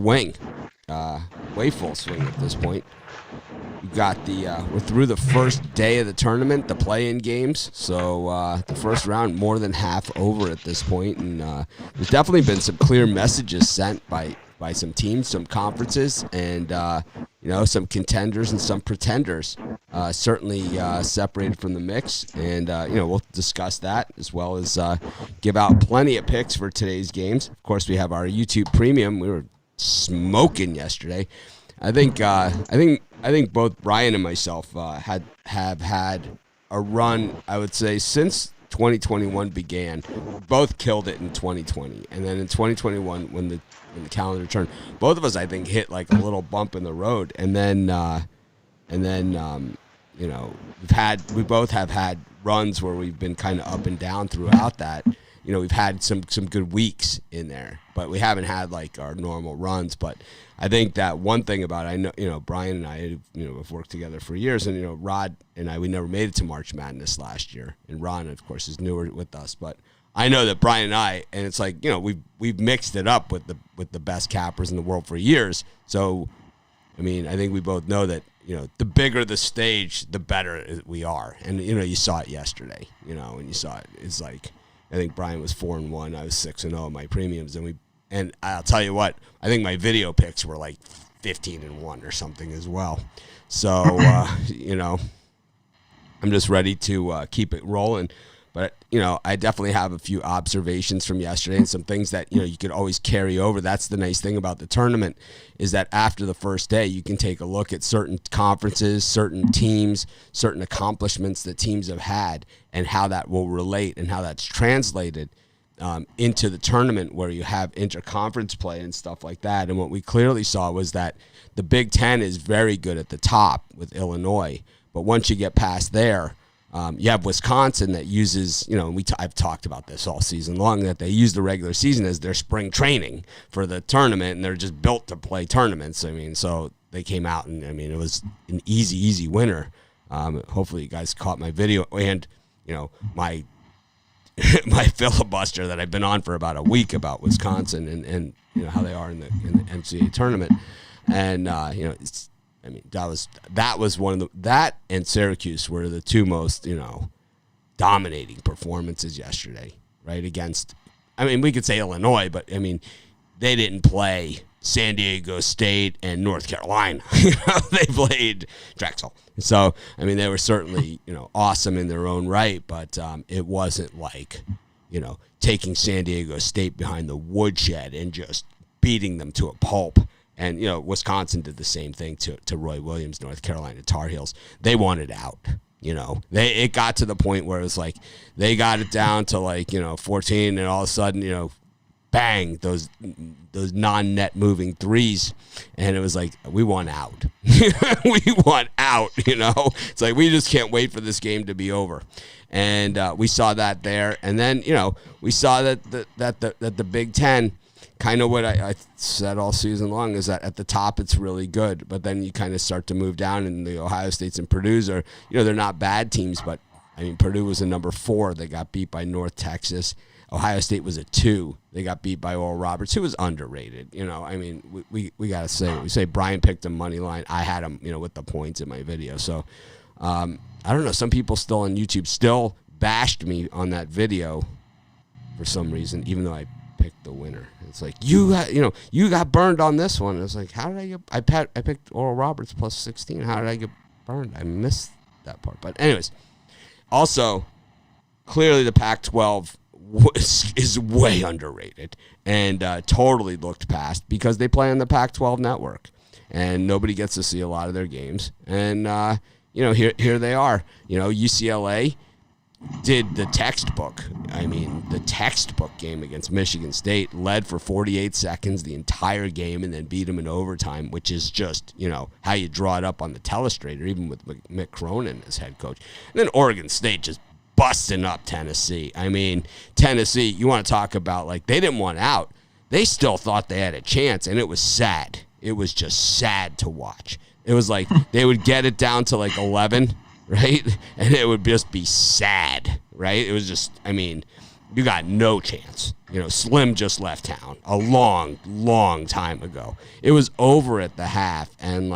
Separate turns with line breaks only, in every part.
swing, way full swing at this point. We got we're through the first day of the tournament, the play-in games. So the first round more than half over at this point, and there's definitely been some clear messages sent by some teams, some conferences, and some contenders and some pretenders. Certainly separated from the mix, and we'll discuss that as well as give out plenty of picks for today's games. Of course, we have our YouTube Premium. We were smoking yesterday. I think both Brian and myself have had a run, I would say, since 2021 began. Both killed it in 2020, and then in 2021 when the calendar turned, both of us, I think, hit like a little bump in the road, and then we both have had runs where we've been kind of up and down throughout that. We've had some good weeks in there, but we haven't had like our normal runs. But I think that one thing about it, I know, Brian and I, have worked together for years, and Rod and I, we never made it to March Madness last year, and Ron, of course, is newer with us, but I know that Brian and I, and it's like, we've mixed it up with the best cappers in the world for years. So, I mean, I think we both know that, the bigger the stage, the better we are. And, you saw it yesterday, and you saw it. It's like, I think Brian was 4-1. I was 6-0 in my premiums. And I'll tell you what, I think my video picks were like 15-1 or something as well. So, I'm just ready to keep it rolling. But, I definitely have a few observations from yesterday and some things that, you could always carry over. That's the nice thing about the tournament, is that after the first day, you can take a look at certain conferences, certain teams, certain accomplishments that teams have had, and how that will relate and how that's translated into the tournament, where you have interconference play and stuff like that. And what we clearly saw was that the Big Ten is very good at the top with Illinois. But once you get past there, you have Wisconsin that uses, I've talked about this all season long, that they use the regular season as their spring training for the tournament, and they're just built to play tournaments. I mean, so they came out, and, it was an easy winner. Hopefully you guys caught my video and, my my filibuster that I've been on for about a week about Wisconsin and how they are in the NCAA tournament. And, that was one of that and Syracuse were the two most, dominating performances yesterday, right? Against, we could say Illinois, but they didn't play San Diego State and North Carolina. They played Drexel. So, they were certainly, awesome in their own right, but it wasn't like, taking San Diego State behind the woodshed and just beating them to a pulp. And, Wisconsin did the same thing to Roy Williams, North Carolina Tar Heels. They wanted out, It got to the point where it was like they got it down to 14, and all of a sudden, bang, those non-net moving threes. And it was like, we want out. We want out, It's like we just can't wait for this game to be over. And we saw that there. And then, we saw that the Big Ten, kind of what I said all season long, is that at the top it's really good, but then you kind of start to move down, and the Ohio States and Purdue's are, they're not bad teams, but Purdue was a number 4. They got beat by North Texas. Ohio State was a 2. They got beat by Oral Roberts, who was underrated. We got to say what we say. Brian picked a money line. I had him, with the points in my video. So I don't know. Some people still on YouTube still bashed me on that video for some reason, even though I picked the winner. It's like, you got burned on this one. It's like, how did I get? I picked Oral Roberts plus 16. How did I get burned? I missed that part. But anyways, also clearly the Pac-12 is way underrated and totally looked past because they play on the Pac-12 network, and nobody gets to see a lot of their games. And here they are. UCLA did the textbook. The textbook game against Michigan State, led for 48 seconds the entire game, and then beat them in overtime, which is just, how you draw it up on the telestrator, even with Mick Cronin as head coach. And then Oregon State just busting up Tennessee. Tennessee, you want to talk about, they didn't want out. They still thought they had a chance, and it was sad. It was just sad to watch. It was like they would get it down to 11, right? And it would just be sad, right? It was just, you got no chance. Slim just left town a long, long time ago. It was over at the half, and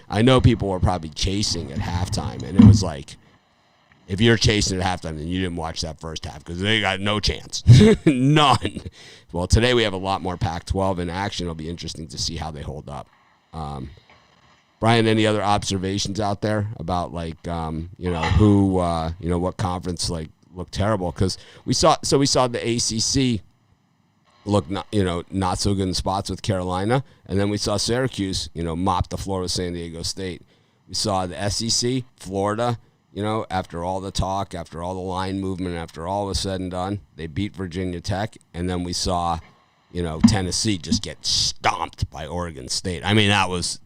I know people were probably chasing at halftime, and it was like, if you're chasing at halftime, then you didn't watch that first half because they got no chance. None. Well, today we have a lot more Pac-12 in action. It'll be interesting to see how they hold up. Brian, any other observations out there about who what conference looked terrible? Because we saw the ACC look not so good in spots with Carolina, and then we saw Syracuse mop the floor with San Diego State. We saw the SEC, Florida. After all the talk, after all the line movement, after all was said and done, they beat Virginia Tech, and then we saw, Tennessee just get stomped by Oregon State. I mean, that was.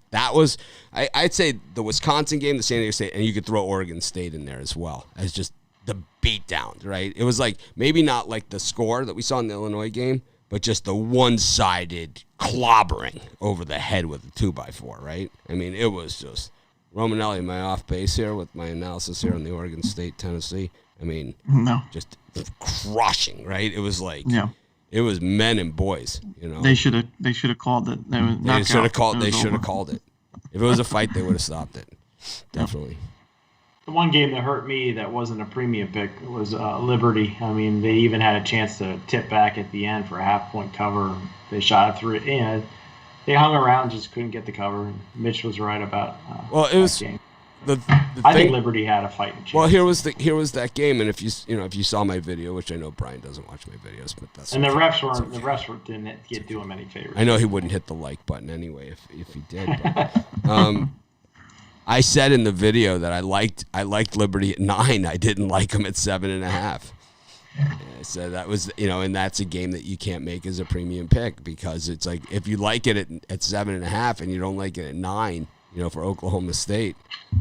I'd say the Wisconsin game, the San Diego State, and you could throw Oregon State in there as well as just the beatdown, right? It was maybe not like the score that we saw in the Illinois game, but just the one-sided clobbering over the head with a 2x4, right? I mean, it was just. Romanelli, am I off base here with my analysis here on the Oregon State, Tennessee? I mean,
no.
Just crushing, right? It was it was men and boys,
They should have called it.
They should have called it. If it was a fight, they would have stopped it. Definitely.
The one game that hurt me that wasn't a premium pick was Liberty. I mean, they even had a chance to tip back at the end for a half-point cover. They shot it through it. They hung around, just couldn't get the cover. Mitch was right about
it was
that game.
The
I
thing,
think Liberty had a fighting chance.
Well, here was that game, and if you saw my video, which I know Brian doesn't watch my videos, but that's
and the refs didn't do him any favors.
I know he wouldn't hit the like button anyway if he did. But, I said in the video that I liked Liberty at 9. I didn't like them at 7.5. So that was, and that's a game that you can't make as a premium pick because it's like if you like it at 7.5 and you don't like it at 9, for Oklahoma State,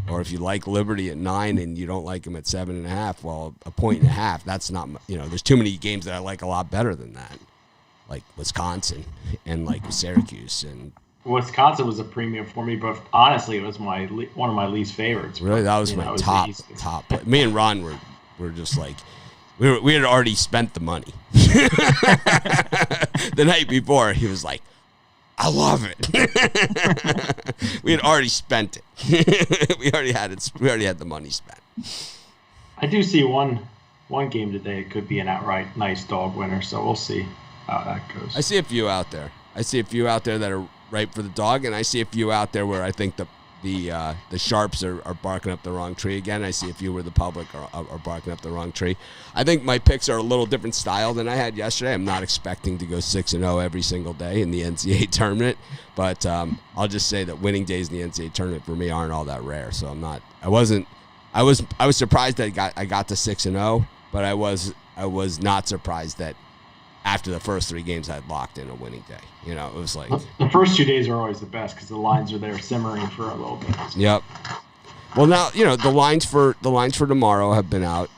or if you like Liberty at 9 and you don't like them at 7.5, well, 1.5. That's not, there's too many games that I like a lot better than that, like Wisconsin and like Syracuse and.
Wisconsin was a premium for me, but honestly, it was one of my least favorites.
Really, that was my top. Me and Ron were just like. We had already spent the money. The night before, he was like, I love it. We had already spent it. We already had it. We already had the money spent.
I do see one game today. It could be an outright nice dog winner, so we'll see how that goes.
I see a few out there. That are ripe for the dog, and I see a few out there where I think the sharps are barking up the wrong tree again. I see a few where the public are barking up the wrong tree. I think my picks are a little different style than I had yesterday. I'm not expecting to go 6-0 every single day in the NCAA tournament, but I'll just say that winning days in the NCAA tournament for me aren't all that rare. So I was surprised that I got to 6-0, but I was not surprised that after the first 3 games I had locked in a winning day. It was like
the first 2 days are always the best because the lines are there simmering for a little bit.
Yep. Well, now the lines for tomorrow have been out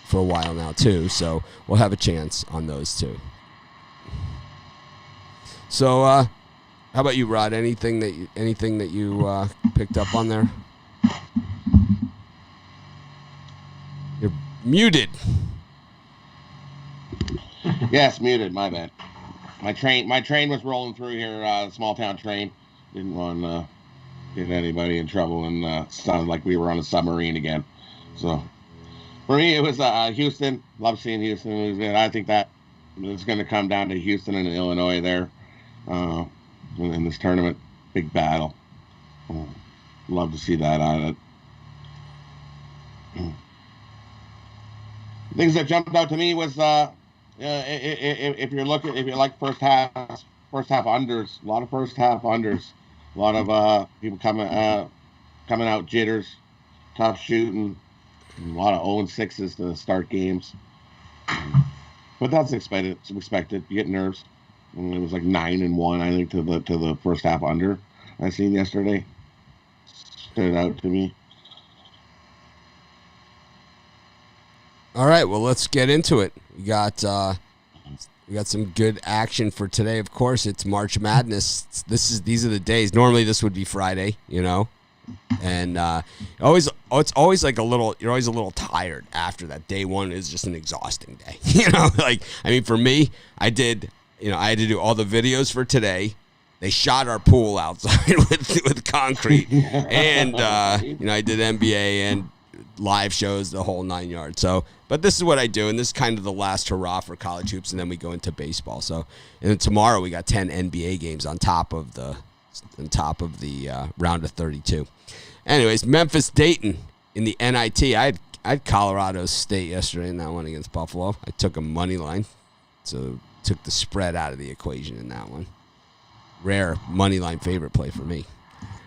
for a while now too, so we'll have a chance on those too. So, how about you, Rod? Anything that you picked up on there? You're muted.
Yes, muted. My bad. My train was rolling through here. Small town train. Didn't want to get anybody in trouble, and sounded like we were on a submarine again. So for me, it was Houston. Love seeing Houston. It was good. I think that it's going to come down to Houston and Illinois there in this tournament. Big battle. Love to see that on it. Things that jumped out to me was. If you like first half unders, a lot of first half unders, a lot of people coming out jitters, tough shooting, a lot of 0-6s to start games. But that's expected. You get nerves. And it was like 9-1, I think, to the first half under I seen yesterday. Stood out to me.
All right, well, let's get into it. We got some good action for today. Of course, it's March Madness. These are the days. Normally, this would be Friday, And it's always like you're always a little tired after that. Day one is just an exhausting day. For me, I had to do all the videos for today. They shot our pool outside with concrete, and I did NBA and live shows, the whole 9 yards. So, but this is what I do, and this is kind of the last hurrah for college hoops, and then we go into baseball. So, and then tomorrow we got 10 NBA games on top of the round of 32. Anyways, Memphis Dayton in the NIT. I had Colorado State yesterday in that one against Buffalo. I took a money line, so took the spread out of the equation in that one. Rare money line favorite play for me.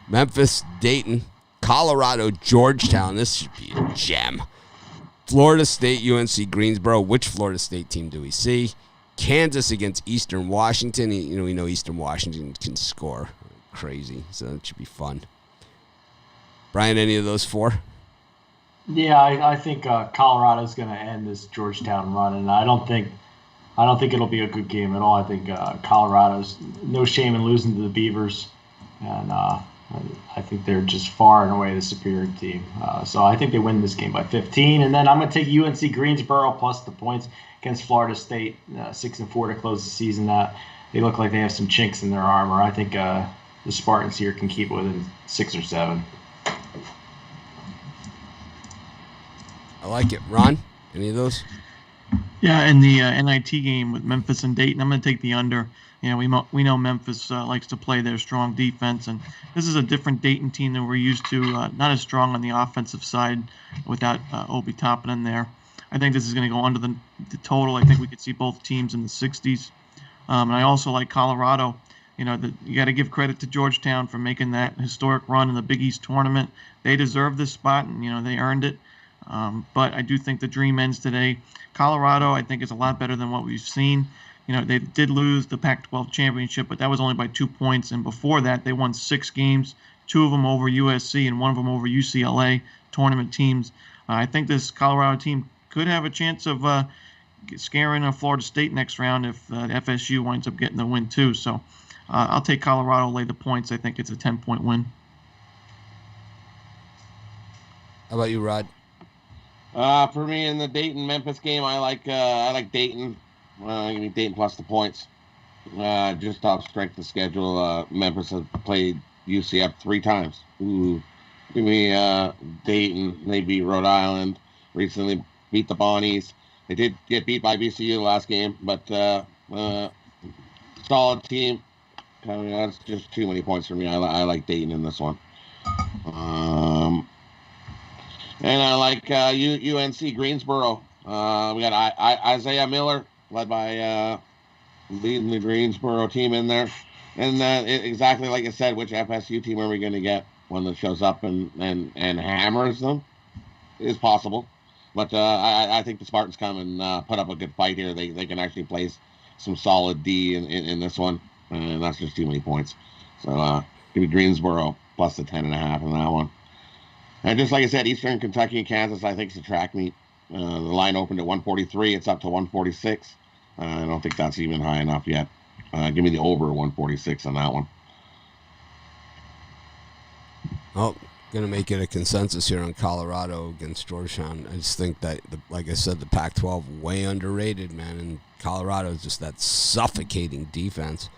Memphis Dayton, Colorado Georgetown. This should be a gem. Florida State UNC Greensboro. Which Florida State team do we see? Kansas against Eastern Washington. We know Eastern Washington can score crazy, so that should be fun. Brian, any of those four?
Yeah, I think Colorado's going to end this Georgetown run, and I don't think it'll be a good game at all. I think Colorado's no shame in losing to the Beavers, and I think they're just far and away the superior team. So I think they win this game by 15, and then I'm going to take UNC Greensboro plus the points against Florida State, 6-4 to close the season. They look like they have some chinks in their armor. I think the Spartans here can keep it within 6 or 7.
I like it. Ron, any of those?
Yeah, in the NIT game with Memphis and Dayton, I'm going to take the under. We know Memphis likes to play their strong defense, and this is a different Dayton team than we're used to. Not as strong on the offensive side without Obi Toppin in there. I think this is going to go under the total. I think we could see both teams in the 60s. And I also like Colorado. You got to give credit to Georgetown for making that historic run in the Big East tournament. They deserve this spot, and they earned it. But I do think the dream ends today. Colorado, I think, is a lot better than what we've seen. They did lose the Pac-12 championship, but that was only by 2 points. And before that, they won 6 games, 2 of them over USC and 1 of them over UCLA tournament teams. I think this Colorado team could have a chance of scaring Florida State next round if FSU winds up getting the win too. So I'll take Colorado, lay the points. I think it's a 10-point win.
How about you, Rod?
For me in the Dayton-Memphis game, I like Dayton. Give me Dayton plus the points. Just off strength of schedule, Memphis has played UCF 3 times. Ooh. Give me Dayton. They beat Rhode Island. Recently beat the Bonnies. They did get beat by VCU last game, but solid team. That's just too many points for me. I like Dayton in this one. And I like UNC Greensboro. We got Isaiah Miller, led by leading the Greensboro team in there. And exactly like I said, which FSU team are we going to get? One that shows up and hammers them is possible. But I think the Spartans come and put up a good fight here. They can actually play some solid D in this one. And that's just too many points. So give me Greensboro plus the 10.5 in that one. And just like I said, Eastern Kentucky and Kansas, I think, is a track meet. The line opened at 143. It's up to 146. I don't think that's even high enough yet. Give me the over 146 on that one.
Well, going to make it a consensus here on Colorado against Georgetown. I just think that, like I said, the Pac-12 way underrated, man. And Colorado is just that suffocating defense.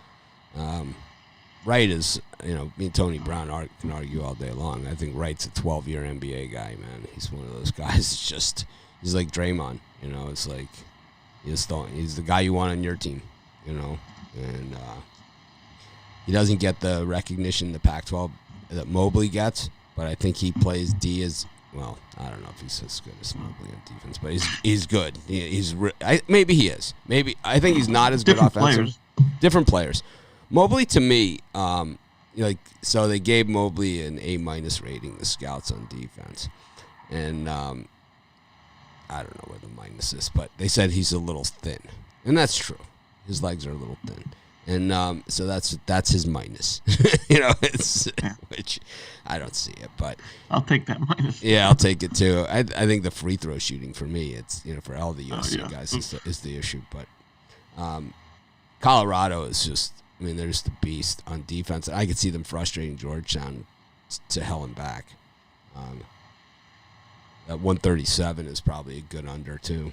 Wright is, me and Tony Brown can argue all day long. I think Wright's a 12-year NBA guy, man. He's one of those guys. He's like Draymond, It's like he's the guy you want on your team, And he doesn't get the recognition the Pac-12 that Mobley gets, but I think he plays D as well. I don't know if he's as good as Mobley on defense, but he's good. Maybe he is. Maybe I think he's not as good offensively. Different players. Mobley, to me, so they gave Mobley an A- rating, the scouts on defense. And I don't know where the minus is, but they said he's a little thin. And that's true. His legs are a little thin. And so that's his minus. Which I don't see it, but
I'll take that minus.
Yeah, I'll take it too. I think the free throw shooting for me, it's for all the USC guys is the issue. But Colorado is just, they're just a beast on defense. I could see them frustrating Georgetown to hell and back. That 137 is probably a good under, too.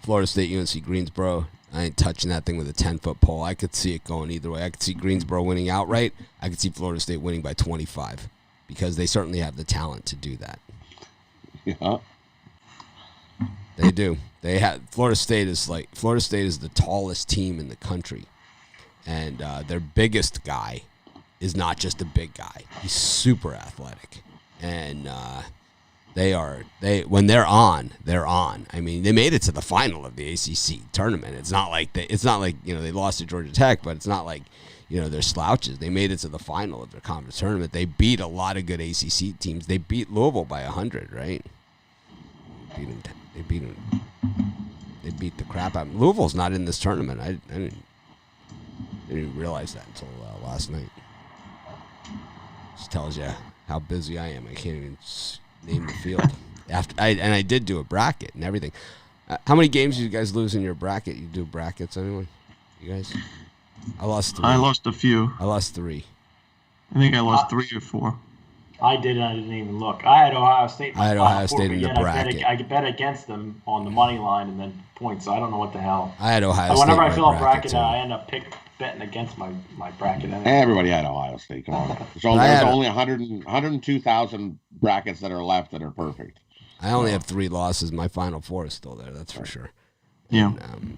Florida State, UNC Greensboro. I ain't touching that thing with a 10-foot pole. I could see it going either way. I could see Greensboro winning outright. I could see Florida State winning by 25 because they certainly have the talent to do that.
Yeah.
They do. Florida State is the tallest team in the country. And their biggest guy is not just a big guy. He's super athletic. And when they're on, they're on. I mean, they made it to the final of the ACC tournament. It's not like they lost to Georgia Tech, but it's not like, they're slouches. They made it to the final of their conference tournament. They beat a lot of good ACC teams. They beat Louisville by 100, right? They beat the crap out of them. Louisville's not in this tournament. I didn't even realize that until last night. Just tells you how busy I am. I can't even name the field. I did do a bracket and everything. How many games did you guys lose in your bracket? You do brackets, anyone? You guys? I lost 3.
I lost a few.
I lost 3.
I think I lost 3 or 4.
I didn't. I didn't even look. I had Ohio State.
I had Ohio State in the bracket.
I bet against them on the money line and then points. So I don't know what the hell.
I had Ohio State.
Whenever I fill a bracket, I end up betting against my bracket.
Everybody had Ohio State. Come on. There's only 102,000 brackets that are left that are perfect.
I only have 3 losses. My Final Four is still there. That's for sure.
Yeah.
And,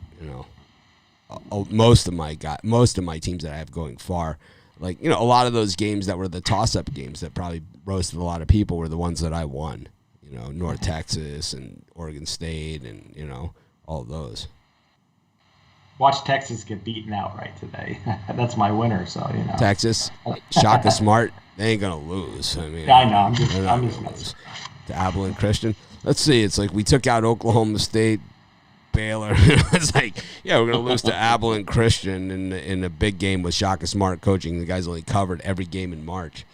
most of my teams that I have going far, a lot of those games that were the toss-up games that probably roasted a lot of people were the ones that I won. North Texas and Oregon State and, all of those.
Watch Texas get beaten outright today. That's my winner, so,
Texas, Shaka Smart, they ain't going to lose. I mean,
yeah, I know. I'm just
lose to Abilene Christian. Let's see. It's like we took out Oklahoma State, Baylor. It's like, yeah, we're going to lose to Abilene Christian in a big game with Shaka Smart coaching. The guy's only covered every game in March.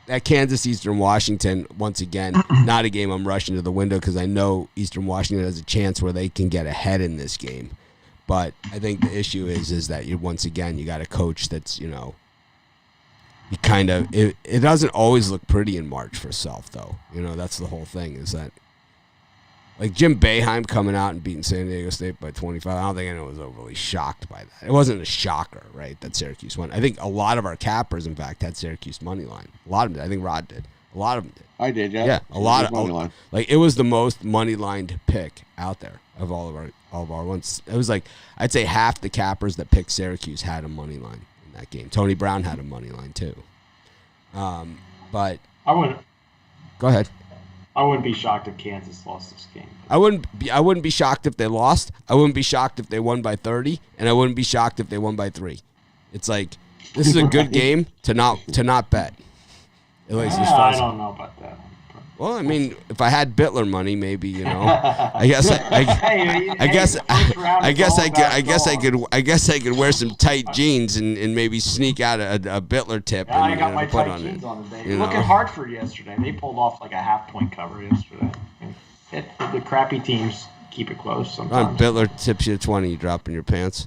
That Kansas Eastern Washington, once again, not a game I'm rushing to the window because I know Eastern Washington has a chance where they can get ahead in this game. But I think the issue is that you got a coach that's, it doesn't always look pretty in March for Self, though. That's the whole thing is that, like Jim Boeheim coming out and beating San Diego State by 25, I don't think anyone was overly shocked by that. It wasn't a shocker, right, that Syracuse won. I think a lot of our cappers, in fact, had Syracuse money line. A lot of them did. I think Rod did. A lot of them did.
I did, yeah.
Yeah, a lot of money line. Like, it was the most money-lined pick out there of all of our ones. It was like, I'd say half the cappers that picked Syracuse had a money line in that game. Tony Brown had a money line, too. But
I wouldn't.
Go ahead.
I wouldn't be shocked if Kansas lost this game.
I wouldn't be shocked if they lost. I wouldn't be shocked if they won by 30, and I wouldn't be shocked if they won by 3. It's like, this is a good game to not bet. At least as far as
I don't know about that.
Well, I mean, if I had Bittler money, maybe I guess I could wear some tight jeans and maybe sneak out a Bittler tip.
Yeah,
and,
I got my
put
tight
on
jeans
it.
on today. Look at Hartford yesterday. They pulled off like a half-point cover yesterday. The crappy teams keep it close sometimes.
Bittler tips you 20, you drop in your pants.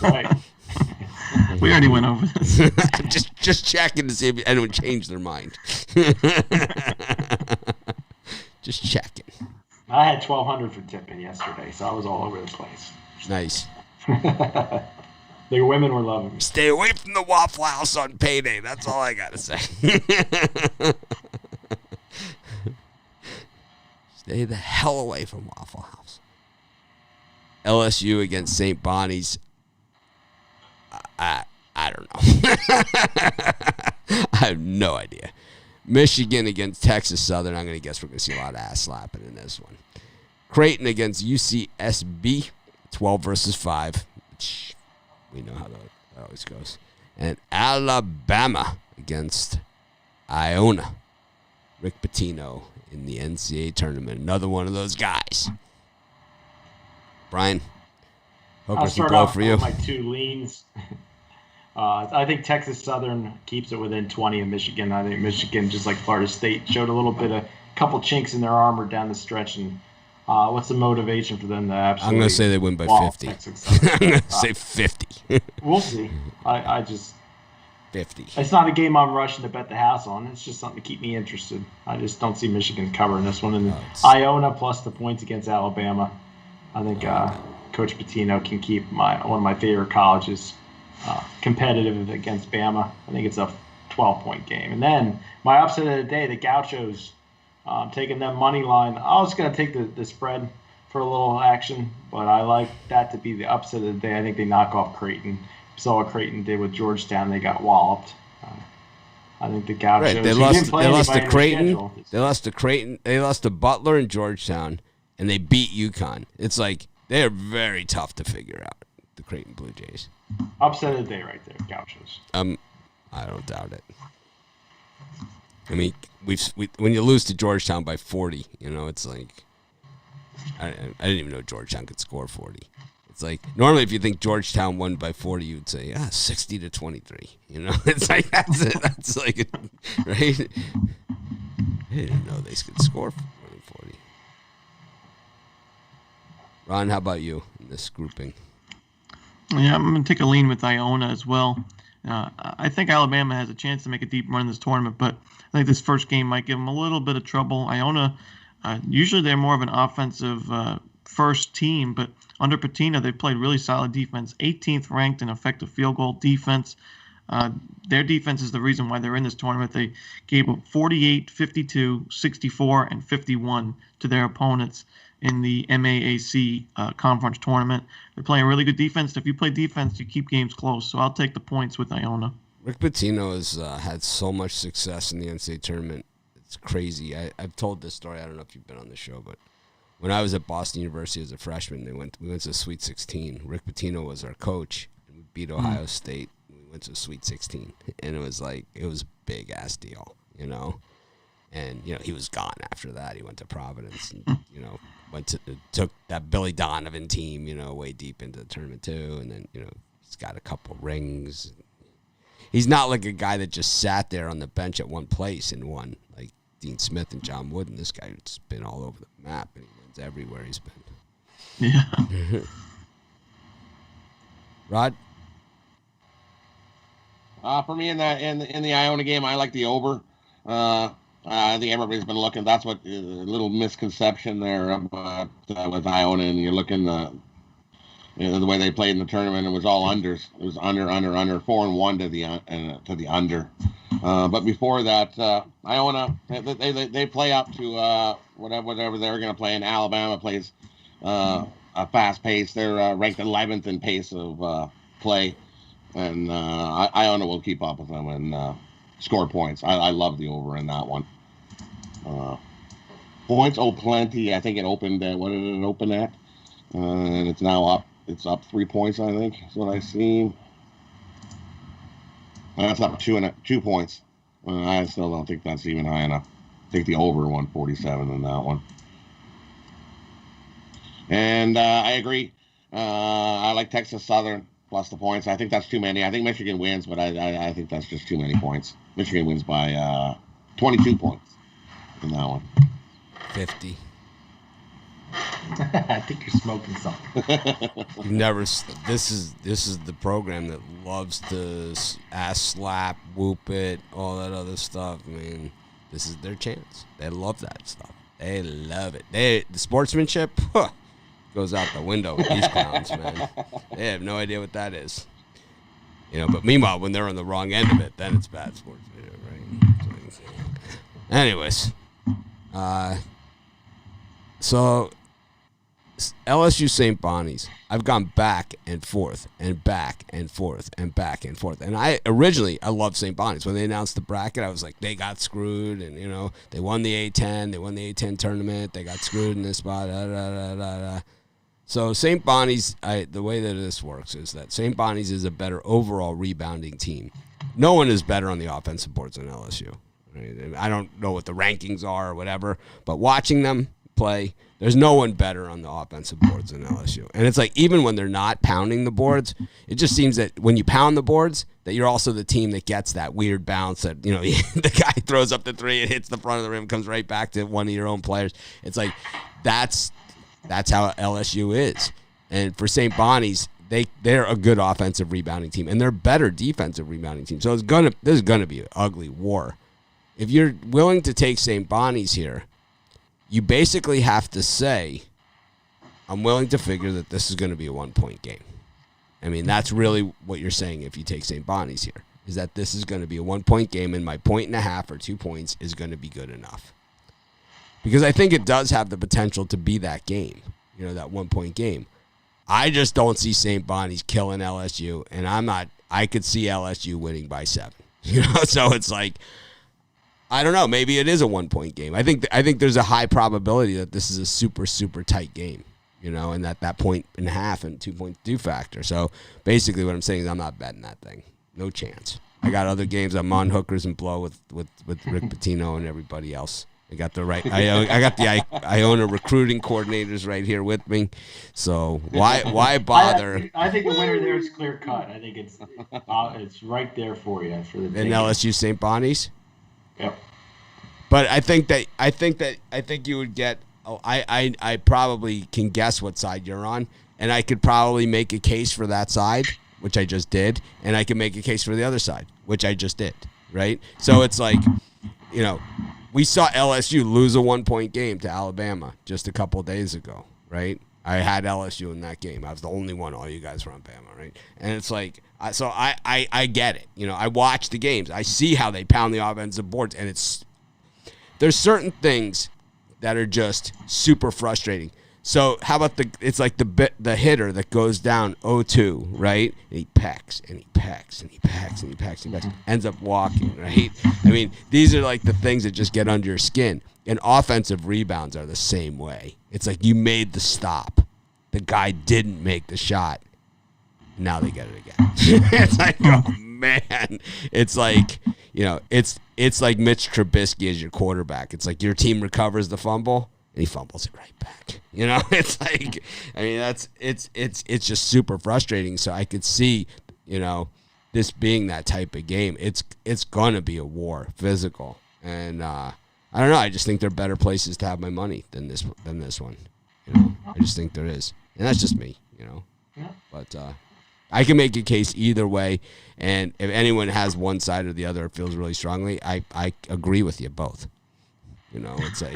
Right.
We already went over this.
just checking to see if anyone changed their mind. Just checking.
I had 1,200 for tipping yesterday, so I was all over the place.
Nice.
The women were loving me.
Stay away from the Waffle House on payday. That's all I gotta say. Stay the hell away from Waffle House. LSU against St. Bonnie's. I don't know. I have no idea. Michigan against Texas Southern. I'm going to guess we're going to see a lot of ass slapping in this one. Creighton against UCSB. 12 versus 5. Which we know how that always goes. And Alabama against Iona. Rick Pitino in the NCAA tournament. Another one of those guys. Brian,
I'll start off with my 2 leans. I think Texas Southern keeps it within 20 of Michigan. I think Michigan, just like Florida State, showed a couple chinks in their armor down the stretch and What's the motivation for them to absolutely?
I'm going to say they win by 50. I'm going to say 50.
We'll see. I just
50.
It's not a game I'm rushing to bet the house on. It's just something to keep me interested. I just don't see Michigan covering this one. And Iona plus the points against Alabama. I think Coach Pitino can keep one of my favorite colleges competitive against Bama. I think it's a 12-point game. And then my upset of the day, the Gauchos, taking them money line. I was going to take the spread for a little action, but I like that to be the upset of the day. I think they knock off Creighton. Saw what Creighton did with Georgetown. They got walloped. I think the Gauchos.
Right. They lost to Creighton. They lost to Creighton. They lost to Butler and Georgetown, and they beat UConn. It's like they are very tough to figure out. The Creighton Blue Jays.
Upset of the day, right there, Gauchos.
I don't doubt it. I mean, when you lose to Georgetown by 40, it's like I didn't even know Georgetown could score 40. It's like normally if you think Georgetown won by 40, you'd say 60-23. It's like that's like right. I didn't know they could score 40. Ron, how about you in this grouping?
Yeah, I'm going to take a lean with Iona as well. I think Alabama has a chance to make a deep run in this tournament, but I think this first game might give them a little bit of trouble. Iona, usually they're more of an offensive first team, but under Pitino, they've played really solid defense, 18th ranked in effective field goal defense. Their defense is the reason why they're in this tournament. They gave up 48, 52, 64, and 51 to their opponents in the MAAC conference tournament. They're playing really good defense. If you play defense, you keep games close. So I'll take the points with Iona.
Rick Pitino has had so much success in the NCAA tournament. It's crazy. I've told this story. I don't know if you've been on the show, but when I was at Boston University as a freshman, we went to the Sweet 16. Rick Pitino was our coach, and we beat Ohio State. We went to the Sweet 16, and it was a big ass deal, And he was gone after that. He went to Providence, and took that Billy Donovan team, way deep into the tournament too. And then he's got a couple rings. He's not like a guy that just sat there on the bench at one place and won like Dean Smith and John Wooden. This guy's been all over the map, and he wins everywhere he's been.
Yeah.
Rod?
For me in the Iona game, I like the over. I think everybody's been looking. That's what a little misconception there about with Iona, and you're looking the way they played in the tournament. It was all unders. It was under 4-1 to the under. But before that, Iona they play up to whatever they're going to play. And Alabama plays a fast pace. They're ranked 11th in pace of play, and Iona will keep up with them and score points. I love the over in that one. Points plenty. I think it opened at what did it open at? And it's now up. It's up 3 points. I think is what I seen. That's up 2 points. I still don't think that's even high enough. Take the over 147 in that one. And I agree. I like Texas Southern plus the points. I think that's too many. I think Michigan wins, but I think that's just too many points. Michigan wins by 22 points in that one.
50.
I think you're smoking something.
This is the program that loves to ass slap, whoop it, all that other stuff. I mean, this is their chance. They love that stuff. They love it. The sportsmanship goes out the window with these clowns, man. They have no idea what that is. But meanwhile, when they're on the wrong end of it, then it's bad sportsmanship, right? Anyways, so LSU St. Bonnie's, I've gone back and forth and back and forth and back and forth. And I loved St. Bonnie's. When they announced the bracket, I was like, they got screwed. And, they won the A10. They won the A10 tournament. They got screwed in this spot. So St. Bonnie's, the way that this works is that St. Bonnie's is a better overall rebounding team. No one is better on the offensive boards than LSU. Right? I don't know what the rankings are or whatever, but watching them play, there's no one better on the offensive boards than LSU. And it's like, even when they're not pounding the boards, it just seems that when you pound the boards, that you're also the team that gets that weird bounce that, the guy throws up the three, it hits the front of the rim, comes right back to one of your own players. It's like, that's That's how LSU is. And for St. Bonnie's, they're a good offensive rebounding team, and they're a better defensive rebounding team. So this is gonna be an ugly war. If you're willing to take St. Bonnie's here, you basically have to say, I'm willing to figure that this is going to be a 1-point game. I mean, that's really what you're saying if you take St. Bonnie's here, is that this is going to be a 1-point game, and my 1.5 or 2 points is going to be good enough. Because I think it does have the potential to be that game, that 1-point game. I just don't see St. Bonnie's killing LSU, and I could see LSU winning by 7. So it's like, I don't know. Maybe it is a 1-point game. I think there's a high probability that this is a super, super tight game, and that 1.5 and 2 point do factor. So basically what I'm saying is I'm not betting that thing. No chance. I got other games. I'm on hookers and blow with Rick Pitino and everybody else. I got the right. I got the Iona recruiting coordinators right here with me. So why bother?
I think the winner there is clear cut. I think it's right there for you for the.
And LSU St. Bonnie's.
Yep.
But I think you would get. I probably can guess what side you're on, and I could probably make a case for that side, which I just did, and I can make a case for the other side, which I just did. Right. So it's like, we saw LSU lose a 1-point game to Alabama just a couple of days ago. Right. I had LSU in that game. I was the only one. All you guys were on Bama, right? And it's like, so I get it. I watch the games. I see how they pound the offensive boards, and there's certain things that are just super frustrating. So how about it's like the hitter that goes down 0-2, right? And he pecks and he pecks and he pecks and he pecks and he pecks, ends up walking, right? I mean, these are like the things that just get under your skin. And offensive rebounds are the same way. It's like you made the stop. The guy didn't make the shot. Now they get it again. It's like, oh, man. It's like, it's like Mitch Trubisky as your quarterback. It's like your team recovers the fumble, and he fumbles it right back. It's like, I mean, it's just super frustrating. So I could see, this being that type of game. It's going to be a war, physical. And, I don't know. I just think there are better places to have my money than this one. I just think there is, and that's just me.
Yeah.
But I can make a case either way, and if anyone has one side or the other feels really strongly, I agree with you both. It's like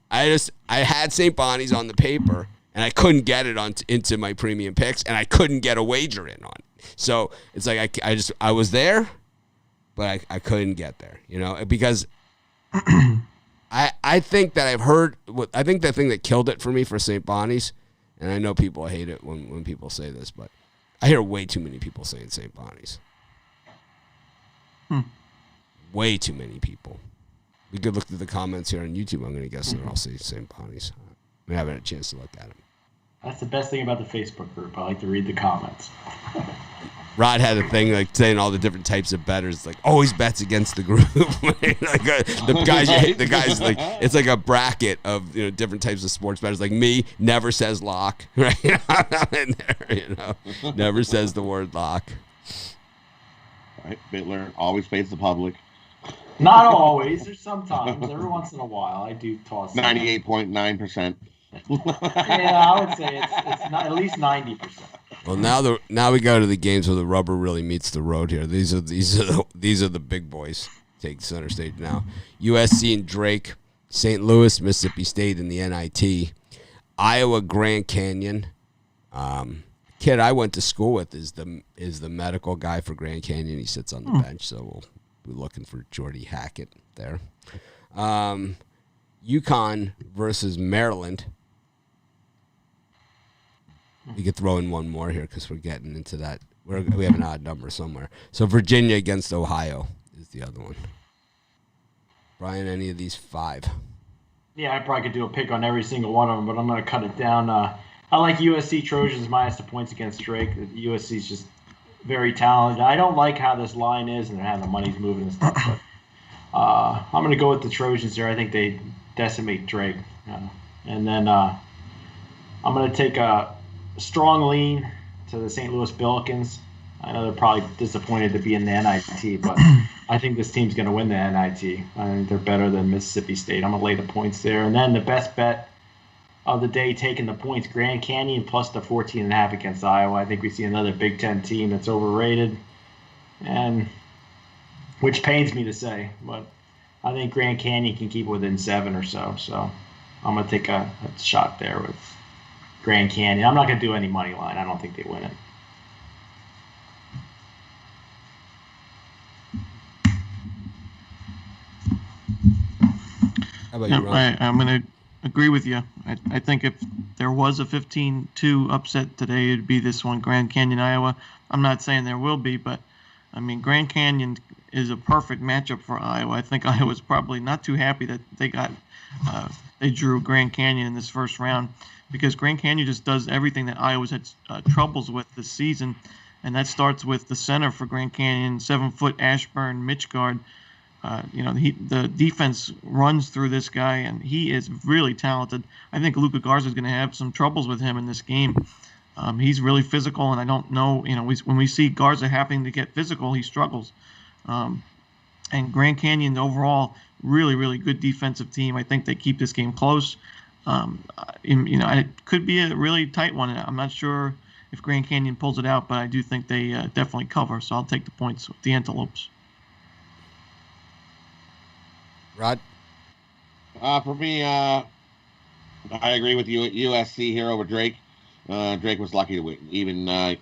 I had St. Bonnie's on the paper, and I couldn't get it into my premium picks, and I couldn't get a wager in on it. So it's like I was there. But I couldn't get there, because I think that I've heard I think the thing that killed it for me for St. Bonnie's, and I know people hate it when people say this, but I hear way too many people saying St. Bonnie's. Way too many people. We could look through the comments here on YouTube. I'm going to guess they're all saying St. Bonnie's. We haven't had a chance to look at them.
That's the best thing about the Facebook group. I like to read the comments.
Rod had a thing like saying all the different types of bettors, like always bets against the group. The guys like it's like a bracket of different types of sports bettors. Like me, never says lock, right? I'm in there, never says the word lock.
Right, Bittler always fades the public.
Not always. There's sometimes. Every once in a while, I do toss.
98.9%.
Yeah, I would say it's not, at least 90%.
Well, now we go to the games where the rubber really meets the road here. These are the big boys take center stage now. USC and Drake, St. Louis, Mississippi State in the NIT, Iowa Grand Canyon. Kid I went to school with is the medical guy for Grand Canyon. He sits on the bench, so we'll be looking for Jordy Hackett there. UConn versus Maryland. We could throw in one more here because we're getting into that. We have an odd number somewhere. So Virginia against Ohio is the other one. Brian, any of these 5?
Yeah, I probably could do a pick on every single one of them, but I'm going to cut it down. I like USC Trojans minus the points against Drake. USC is just very talented. I don't like how this line is and how the money's moving and stuff, but I'm going to go with the Trojans here. I think they decimate Drake. And then I'm going to take a strong lean to the St. Louis Billikens. I know they're probably disappointed to be in the NIT, but I think this team's going to win the NIT. I think they're better than Mississippi State. I'm going to lay the points there. And then the best bet of the day taking the points. Grand Canyon plus the 14.5 against Iowa. I think we see another Big Ten team that's overrated, and which pains me to say, but I think Grand Canyon can keep it within 7 or so. So I'm going to take a shot there with Grand Canyon. I'm not going to do any money line. I don't think they win it.
How about you, Ron?
I'm going to agree with you. I think if there was a 15-2 upset today, it'd be this one, Grand Canyon, Iowa. I'm not saying there will be, but, I mean, Grand Canyon is a perfect matchup for Iowa. I think Iowa's probably not too happy that they drew Grand Canyon in this first round, because Grand Canyon just does everything that Iowa's had troubles with this season, and that starts with the center for Grand Canyon, 7-foot Ashburn Mitch guard. The defense runs through this guy, and he is really talented. I think Luka Garza is going to have some troubles with him in this game. He's really physical, and I don't know, when we see Garza having to get physical, he struggles. And Grand Canyon overall, really, really good defensive team. I think they keep this game close. It could be a really tight one. I'm not sure if Grand Canyon pulls it out, but I do think they definitely cover. So I'll take the points with the Antelopes.
Rod?
For me, I agree with you. USC here over Drake. Drake was lucky to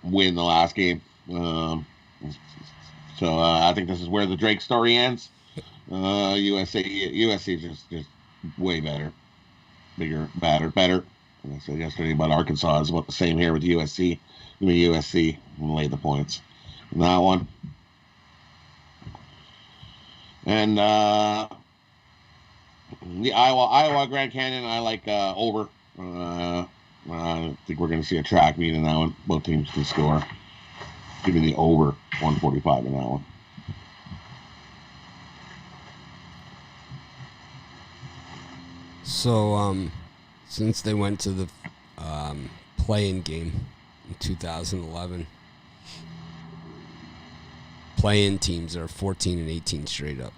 win the last game. So I think this is where the Drake story ends. USC just way better, bigger, better. And I said yesterday about Arkansas is about the same here with USC. Give me USC and lay the points in that one. And the Iowa Grand Canyon, I like over. I think we're going to see a track meet in that one. Both teams can score. Give me the over 145 in that one.
So, since they went to the play-in game in 2011, play-in teams are 14 and 18 straight up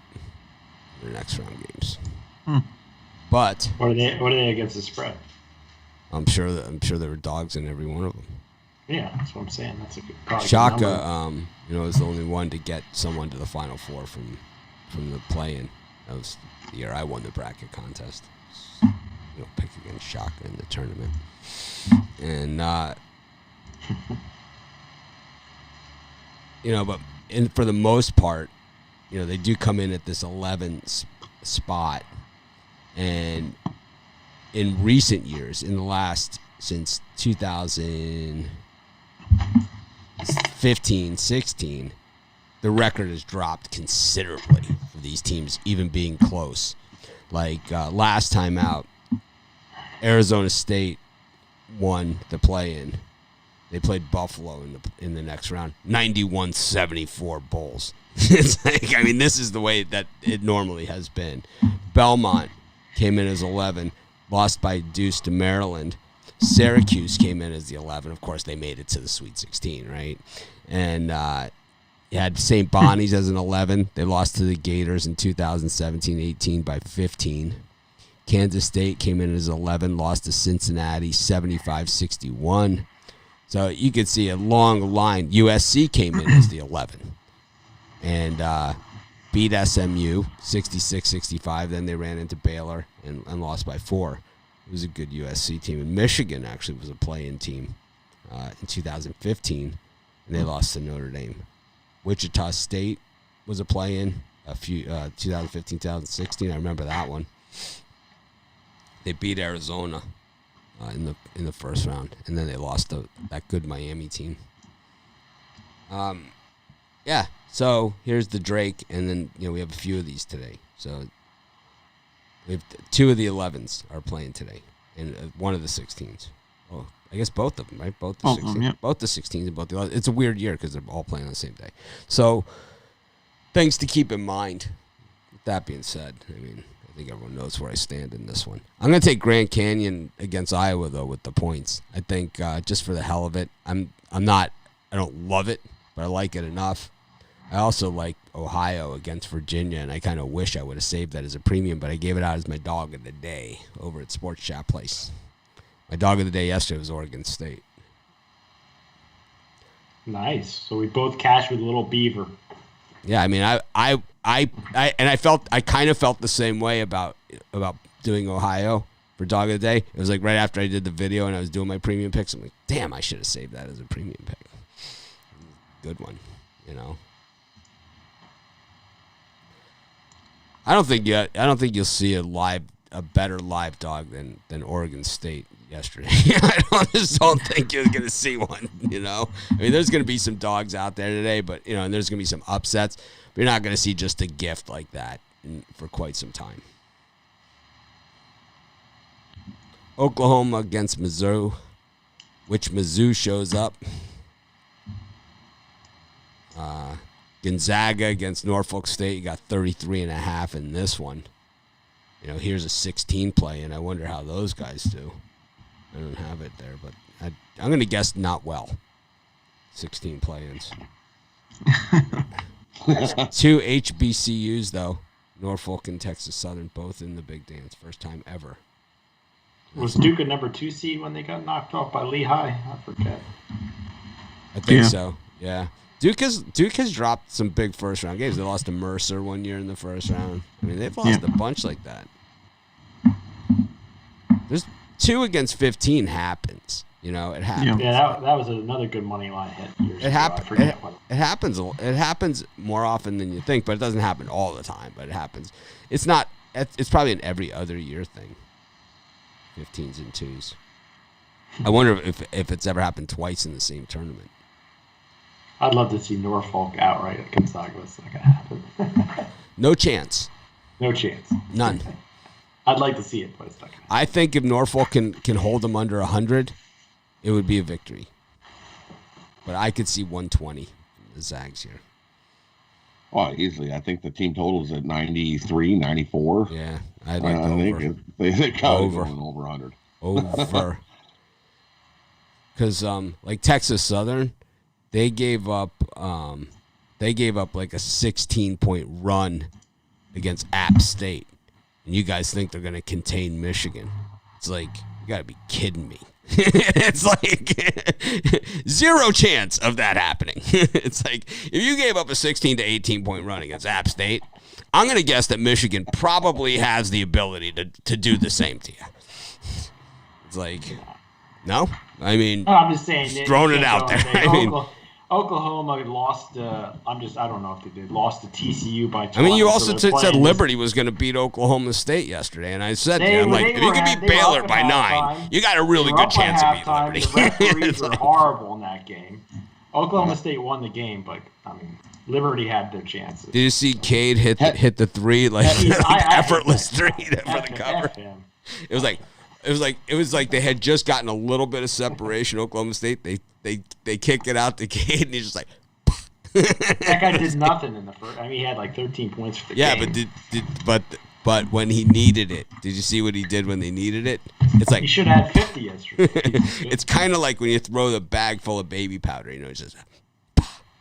in their next round games. But
what are they against the spread?
I'm sure there were dogs in every one of them.
Yeah, that's what I'm saying. That's a good
Shaka, is the only one to get someone to the Final Four from the play-in. That was the year I won the bracket contest. Pick against Shaka in the tournament, and but for the most part, they do come in at this 11th spot, and in recent years, since 2015, 16, the record has dropped considerably for these teams, even being close. Like last time out, Arizona State won the play-in. They played Buffalo in the next round. 91-74 Bulls. It's like, this is the way that it normally has been. Belmont came in as 11, lost by deuce to Maryland. Syracuse came in as the 11. Of course, they made it to the Sweet 16, right? And you had St. Bonnie's as an 11. They lost to the Gators in 2017-18 by 15. Kansas State came in as 11, lost to Cincinnati 75-61. So you could see a long line. USC came in as the 11 and beat SMU 66-65. Then they ran into Baylor and lost by 4. It was a good USC team. And Michigan actually was a play-in team in 2015, and they lost to Notre Dame. Wichita State was a play-in 2015, 2016. I remember that one. They beat Arizona in the first round, and then they lost to that good Miami team. So here's the Drake, and then we have a few of these today. So we have 2 of the 11s are playing today, and one of the 16s. Oh, I guess both of them, right? Both the 16s,
yeah.
Both the 16s and both the 11s. It's a weird year because they're all playing on the same day. So things to keep in mind. With that being said, I think everyone knows where I stand in this one. I'm going to take Grand Canyon against Iowa, though, with the points. I think just for the hell of it, I don't love it, but I like it enough. I also like Ohio against Virginia, and I kind of wish I would have saved that as a premium, but I gave it out as my dog of the day over at Sports Chat Place. My dog of the day yesterday was Oregon State.
Nice. So we both cashed with a little beaver.
Yeah, I mean, I kind of felt the same way about doing Ohio for dog of the day. It was like right after I did the video and I was doing my premium picks. I'm like, damn, I should have saved that as a premium pick. Good one, you know. I don't think you'll see a better live dog than Oregon State yesterday. I just don't think you're going to see one, you know. I mean, there's going to be some dogs out there today, but, you know, and there's going to be some upsets. But you're not going to see just a gift like that for quite some time. Oklahoma against Mizzou, which Mizzou shows up. Gonzaga against Norfolk State. You got 33.5 in this one. You know, here's a 16 play, and I wonder how those guys do. I don't have it there, but I'm going to guess not well. 16 play-ins. 2 HBCUs, though. Norfolk and Texas Southern, both in the Big Dance. First time ever.
Was Duke a number 2 seed when they got knocked off by Lehigh? I forget.
I think so, yeah. Duke has dropped some big first-round games. They lost to Mercer one year in the first round. I mean, they've lost a bunch like that. There's 2 against 15 happens. You know, it happens.
Yeah, that was another good money line hit.
It happens. It happens more often than you think, but it doesn't happen all the time. But it happens. It's not. It's probably an every other year thing. 15s and 2s. I wonder if it's ever happened twice in the same tournament.
I'd love to see Norfolk outright at Gonzaga. It's not going to happen.
No chance.
No chance.
None.
I'd like to see it, but it's not going to happen.
I think if Norfolk can hold them under 100, it would be a victory. But I could see 120 from the Zags here.
Well, easily. I think the team total is at 93, 94.
Yeah, I'd like over.
They got over 100.
Over. Because like Texas Southern, they gave up like a 16-point run against App State, and you guys think they're going to contain Michigan? It's like, you got to be kidding me. It's like zero chance of that happening. It's like, if you gave up a 16 to 18 point run against App State, I'm going to guess that Michigan probably has the ability to do the same to you. It's like, no? I mean,
I'm just saying,
throwing it out there. I mean,
Oklahoma lost. I don't know if they did. Lost to TCU by 12.
I mean, you also said Liberty was going to beat Oklahoma State yesterday, and I said, I'm like, if you can beat Baylor by 9, you got a really good chance of beating Liberty.
The referees were horrible in that game. Oklahoma State won the game, but I mean, Liberty had their chances.
Did you see Cade hit the 3 like effortless 3 for the cover? It was like they had just gotten a little bit of separation. Oklahoma State, they kick it out to Cade, and he's just like.
That guy did nothing in the first. I mean, he had like 13 points for the game.
Yeah, but when he needed it, did you see what he did when they needed it? It's like
he should have had 50 yesterday.
It's kind of like when you throw the bag full of baby powder. You know, it's just.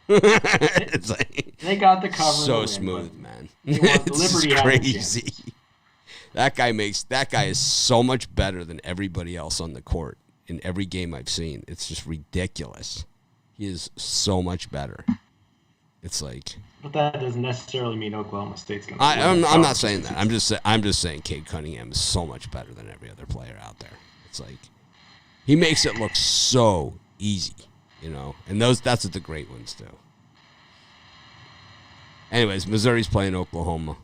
It's like
they got the cover.
So smooth, man. It's crazy. That guy is so much better than everybody else on the court in every game I've seen. It's just ridiculous. He is so much better. It's like.
But that doesn't necessarily mean Oklahoma State's going to.
I'm not saying that. I'm just saying Cade Cunningham is so much better than every other player out there. It's like he makes it look so easy, you know. And that's what the great ones do. Anyways, Missouri's playing Oklahoma.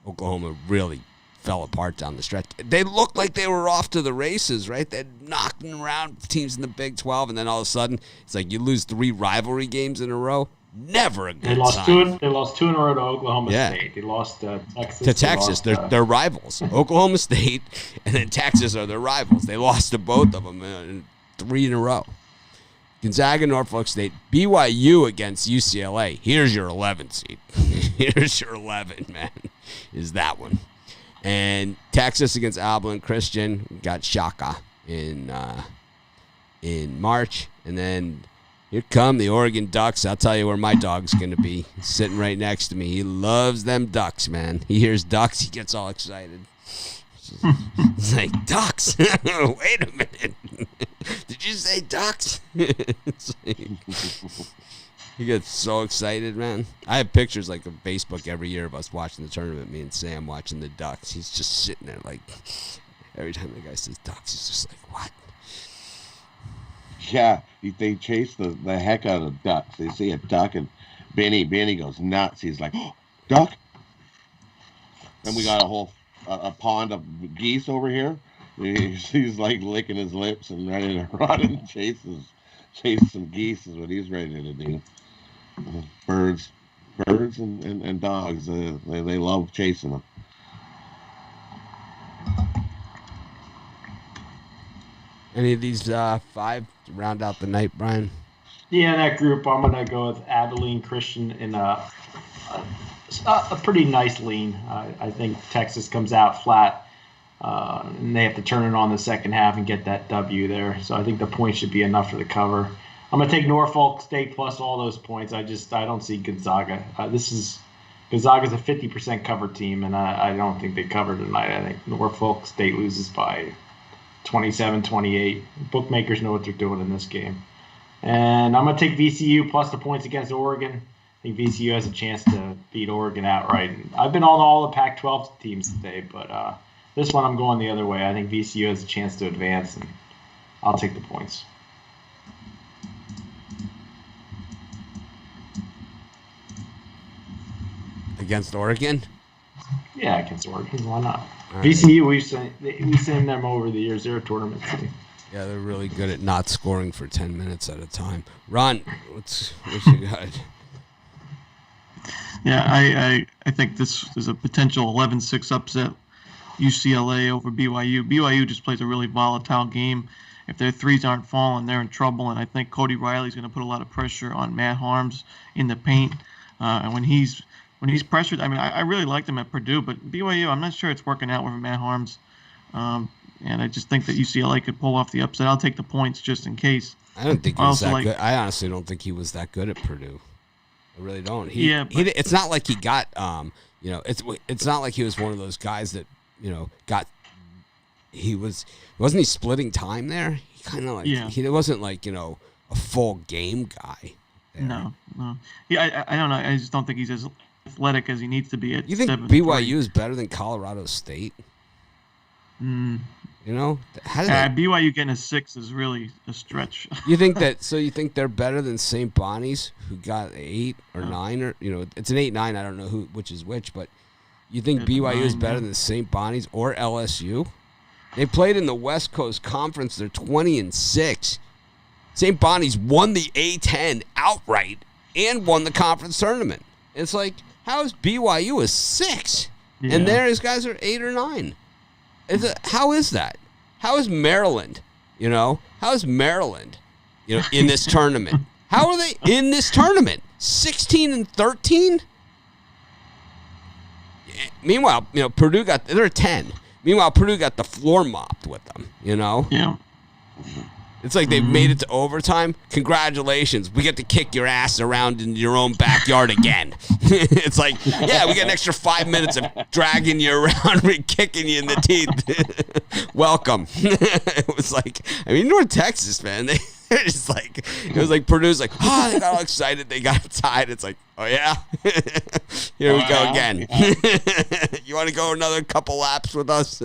Oklahoma really fell apart down the stretch. They looked like they were off to the races, right? They're knocking around teams in the Big 12, and then all of a sudden, it's like you lose 3 rivalry games in a row. Never a good sign.
They lost 2 in a row to Oklahoma State. They lost to Texas.
To Texas. They're rivals. Oklahoma State and then Texas are their rivals. They lost to both of them 3 in a row. Gonzaga, Norfolk State, BYU against UCLA. Here's your 11 seed. Here's your 11, man, is that one. And Texas against Abilene Christian. We got Shaka in March. And then here come the Oregon Ducks. I'll tell you where my dog's going to be. He's sitting right next to me. He loves them Ducks, man. He hears Ducks, he gets all excited. It's like, Ducks. Wait a minute. Did you say Ducks? It's like, he gets so excited, man. I have pictures like on Facebook every year of us watching the tournament, me and Sam watching the Ducks. He's just sitting there like, every time the guy says Ducks, he's just like, what?
Yeah, they chase the heck out of ducks. They see a duck, and Benny goes nuts. He's like, oh, duck. And we got a pond of geese over here. He's like licking his lips and ready to run and chase some geese is what he's ready to do. Birds and dogs, they love chasing them.
Any of these 5 to round out the night, Brian?
Yeah, that group, I'm going to go with Abilene Christian in a pretty nice lean. I think Texas comes out flat, and they have to turn it on the second half and get that W there. So I think the points should be enough for the cover. I'm going to take Norfolk State plus all those points. I don't see Gonzaga. Gonzaga's a 50% cover team, and I don't think they cover tonight. I think Norfolk State loses by 27-28. Bookmakers know what they're doing in this game. And I'm going to take VCU plus the points against Oregon. I think VCU has a chance to beat Oregon outright. I've been on all the Pac-12 teams today, but this one I'm going the other way. I think VCU has a chance to advance, and I'll take the points.
Against Oregon?
Yeah, against Oregon. Why not?
All right.
VCU, we've seen them over the years. They're a tournament team.
Yeah, they're really good at not scoring for 10 minutes at a time. Ron, what you got?
Yeah, I think this is a potential 11-6 upset. UCLA over BYU. BYU just plays a really volatile game. If their threes aren't falling, they're in trouble. And I think Cody Riley's going to put a lot of pressure on Matt Harms in the paint. And when he's pressured, I mean, I really liked him at Purdue, but BYU, I'm not sure it's working out with Matt Harms. And I just think that UCLA could pull off the upset. I'll take the points just in case.
I don't think he was that good. I honestly don't think he was that good at Purdue. I really don't. It's not like he got, it's not like he was one of those guys that, wasn't he splitting time there? He kind of like, he wasn't like, a full game guy. There.
No. Yeah, I don't know. I just don't think he's as athletic as he needs to be at 7'3".
You think BYU is better than Colorado State?
BYU getting a 6 is really a stretch.
You think that? So you think they're better than St. Bonnie's, who got 8 or 9, or it's an 8-9. I don't know which is which, but you think BYU is better than St. Bonnie's or LSU? They played in the West Coast Conference. They're 20-6. St. Bonnie's won the A-10 outright and won the conference tournament. It's like, how is BYU a 6? Yeah. And these guys are 8 or 9. How is that? How is Maryland? How is Maryland? In this tournament. How are they in this tournament? 16-13. Meanwhile, Purdue they're 10. Meanwhile, Purdue got the floor mopped with them.
Yeah.
It's like they've made it to overtime. Congratulations. We get to kick your ass around in your own backyard again. It's like, yeah, we get an extra 5 minutes of dragging you around and kicking you in the teeth. Welcome. It was like, North Texas, man. They're just like, it was like Purdue's like, they got all excited. They got tied. It's like, oh, yeah? Here we go again. You want to go another couple laps with us?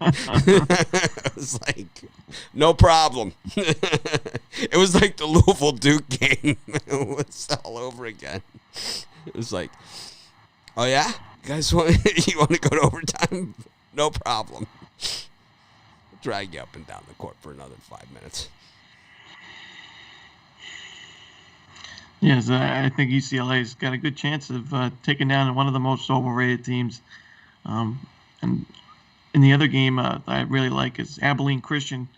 It was like, no problem. It was like the Louisville Duke game. It was all over again. It was like, oh yeah, you guys want to go to overtime? No problem. We'll drag you up and down the court for another 5 minutes.
Yes, I think UCLA's got a good chance of taking down one of the most overrated teams. And the other game I really like is Abilene Christian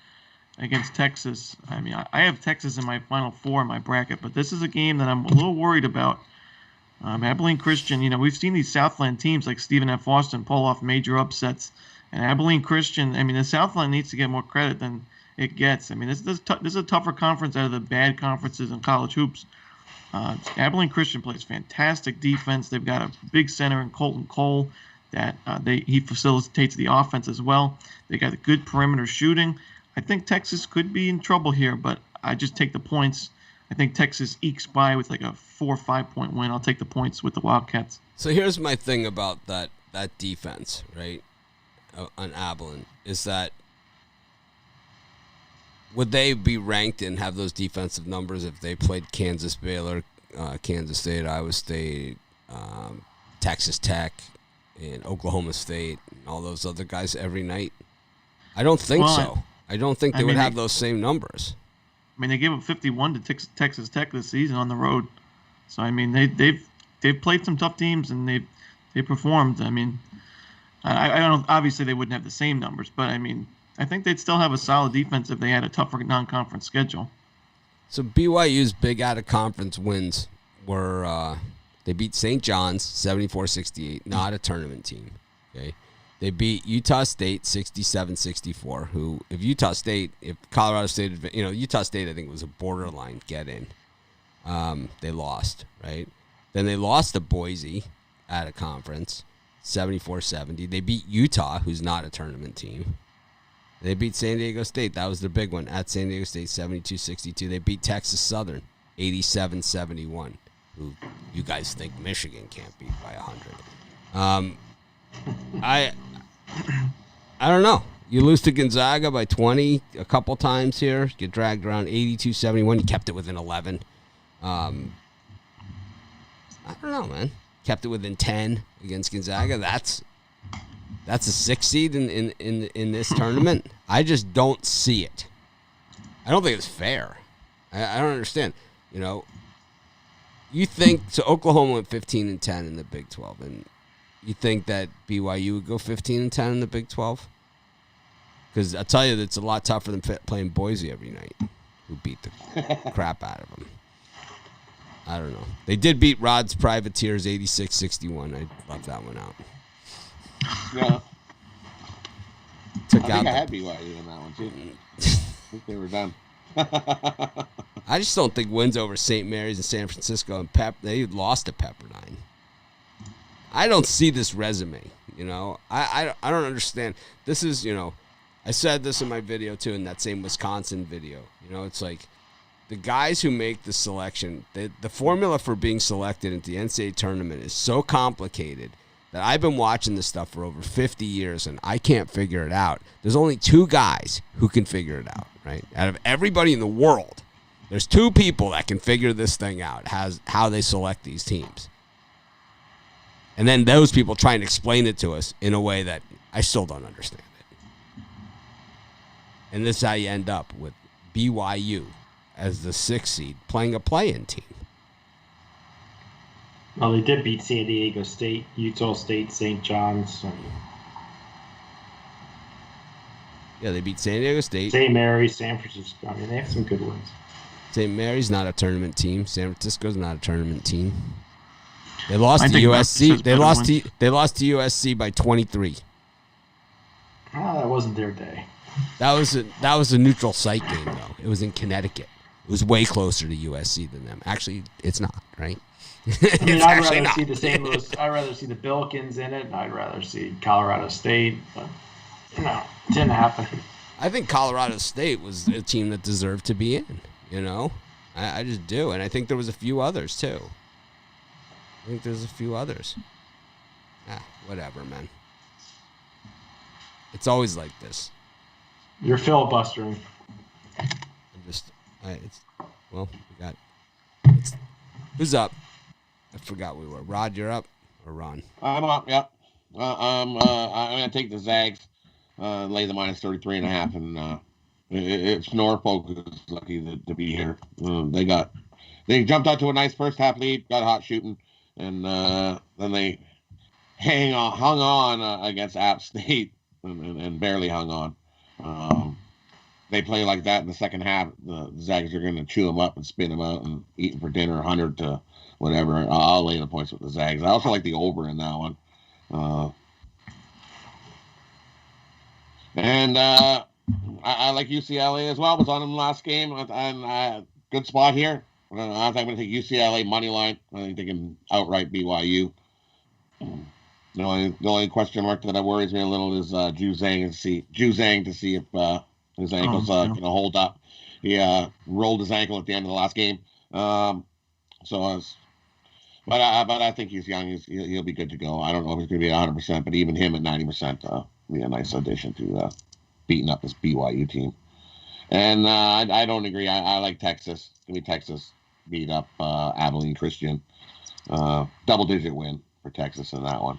against Texas. I have Texas in my Final Four in my bracket, but this is a game that I'm a little worried about. Abilene Christian, we've seen these Southland teams like Stephen F. Austin pull off major upsets. And Abilene Christian, the Southland needs to get more credit than it gets. This is a tougher conference out of the bad conferences in college hoops. Abilene Christian plays fantastic defense. They've got a big center in Colton Cole. that he facilitates the offense as well. They got a good perimeter shooting. I think Texas could be in trouble here, but I just take the points. I think Texas ekes by with like a 4 or 5 point win. I'll take the points with the Wildcats.
So here's my thing about that defense, right, on Abilene, is that would they be ranked and have those defensive numbers if they played Kansas, Baylor, Kansas State, Iowa State, Texas Tech, and Oklahoma State, and all those other guys every night? I don't think so. I don't think they would have those same numbers.
I mean, they gave up 51 to Texas Tech this season on the road. So I mean, they've played some tough teams and they performed. I mean, I don't. Obviously, they wouldn't have the same numbers, but I mean, I think they'd still have a solid defense if they had a tougher non-conference schedule.
So BYU's big out-of-conference wins were they beat St. John's 74-68, not a tournament team. Okay, they beat Utah State 67-64. Who, if Colorado State, Utah State, I think was a borderline get-in. They lost, right? Then they lost to Boise at a conference, 74-70. They beat Utah, who's not a tournament team. They beat San Diego State. That was their big one at San Diego State, 72-62. They beat Texas Southern, 87-71, who you guys think Michigan can't beat by 100. I don't know. You lose to Gonzaga by 20 a couple times here. Get dragged around 82-71. You kept it within 11. I don't know, man. Kept it within 10 against Gonzaga. That's a 6 seed in this tournament. I just don't see it. I don't think it's fair. I don't understand. You think so? Oklahoma went 15-10 in the Big 12, and you think that BYU would go 15-10 in the Big 12? Because I tell you, it's a lot tougher than playing Boise every night, who beat the crap out of them. I don't know. They did beat Rod's Privateers 86-61. I left that one out.
Yeah. I had BYU in that one, too. I think they were done.
I just don't think wins over St. Mary's and San Francisco and they lost to Pepperdine. I don't see this resume, I don't understand. This is, I said this in my video, too, in that same Wisconsin video. It's like the guys who make the selection, the formula for being selected into the NCAA tournament is so complicated that I've been watching this stuff for over 50 years, and I can't figure it out. There's only 2 guys who can figure it out, right? Out of everybody in the world, there's 2 people that can figure this thing out, how they select these teams. And then those people try and explain it to us in a way that I still don't understand it. And this is how you end up with BYU as the 6th seed playing a play-in team.
Well, they did beat San Diego State, Utah State, St. John's.
Yeah, they beat San Diego State.
St. Mary's, San Francisco. I mean, they have some good wins.
St. Mary's not a tournament team. San Francisco's not a tournament team. They lost to USC. They lost to USC by 23.
Oh, that wasn't their day.
That was a neutral site game, though. It was in Connecticut. It was way closer to USC than them. Actually, it's not, right?
I mean, I'd rather see the St. Louis. I'd rather see the Billikens in it. And I'd rather see Colorado State. But it didn't happen.
I think Colorado State was a team that deserved to be in. I just do, and I think there was a few others too. I think there's a few others. Whatever, man. It's always like this.
You're filibustering.
Who's up? I forgot we were. Rod, you're up, or Ron?
I'm up. Yep. I'm gonna take the Zags, lay the minus 33.5, and it's Norfolk who's lucky to be here. They jumped out to a nice first half lead, got hot shooting, and then they hung on against App State and barely hung on. They play like that in the second half. The Zags are going to chew them up and spin them out and eat them for dinner, 100 to whatever. I'll lay the points with the Zags. I also like the over in that one. And I like UCLA as well. Was on them last game. And good spot here. I think I'm going to take UCLA money line. I think they can outright BYU. The only question mark that worries me a little is Juzang to see if his ankle's going to hold up. He rolled his ankle at the end of the last game. But I think he's young. He'll be good to go. I don't know if he's going to be 100%, but even him at 90% be a nice addition to beating up this BYU team. And I don't agree. I like Texas. Give me Texas beat up Abilene Christian. Double-digit win for Texas in that one.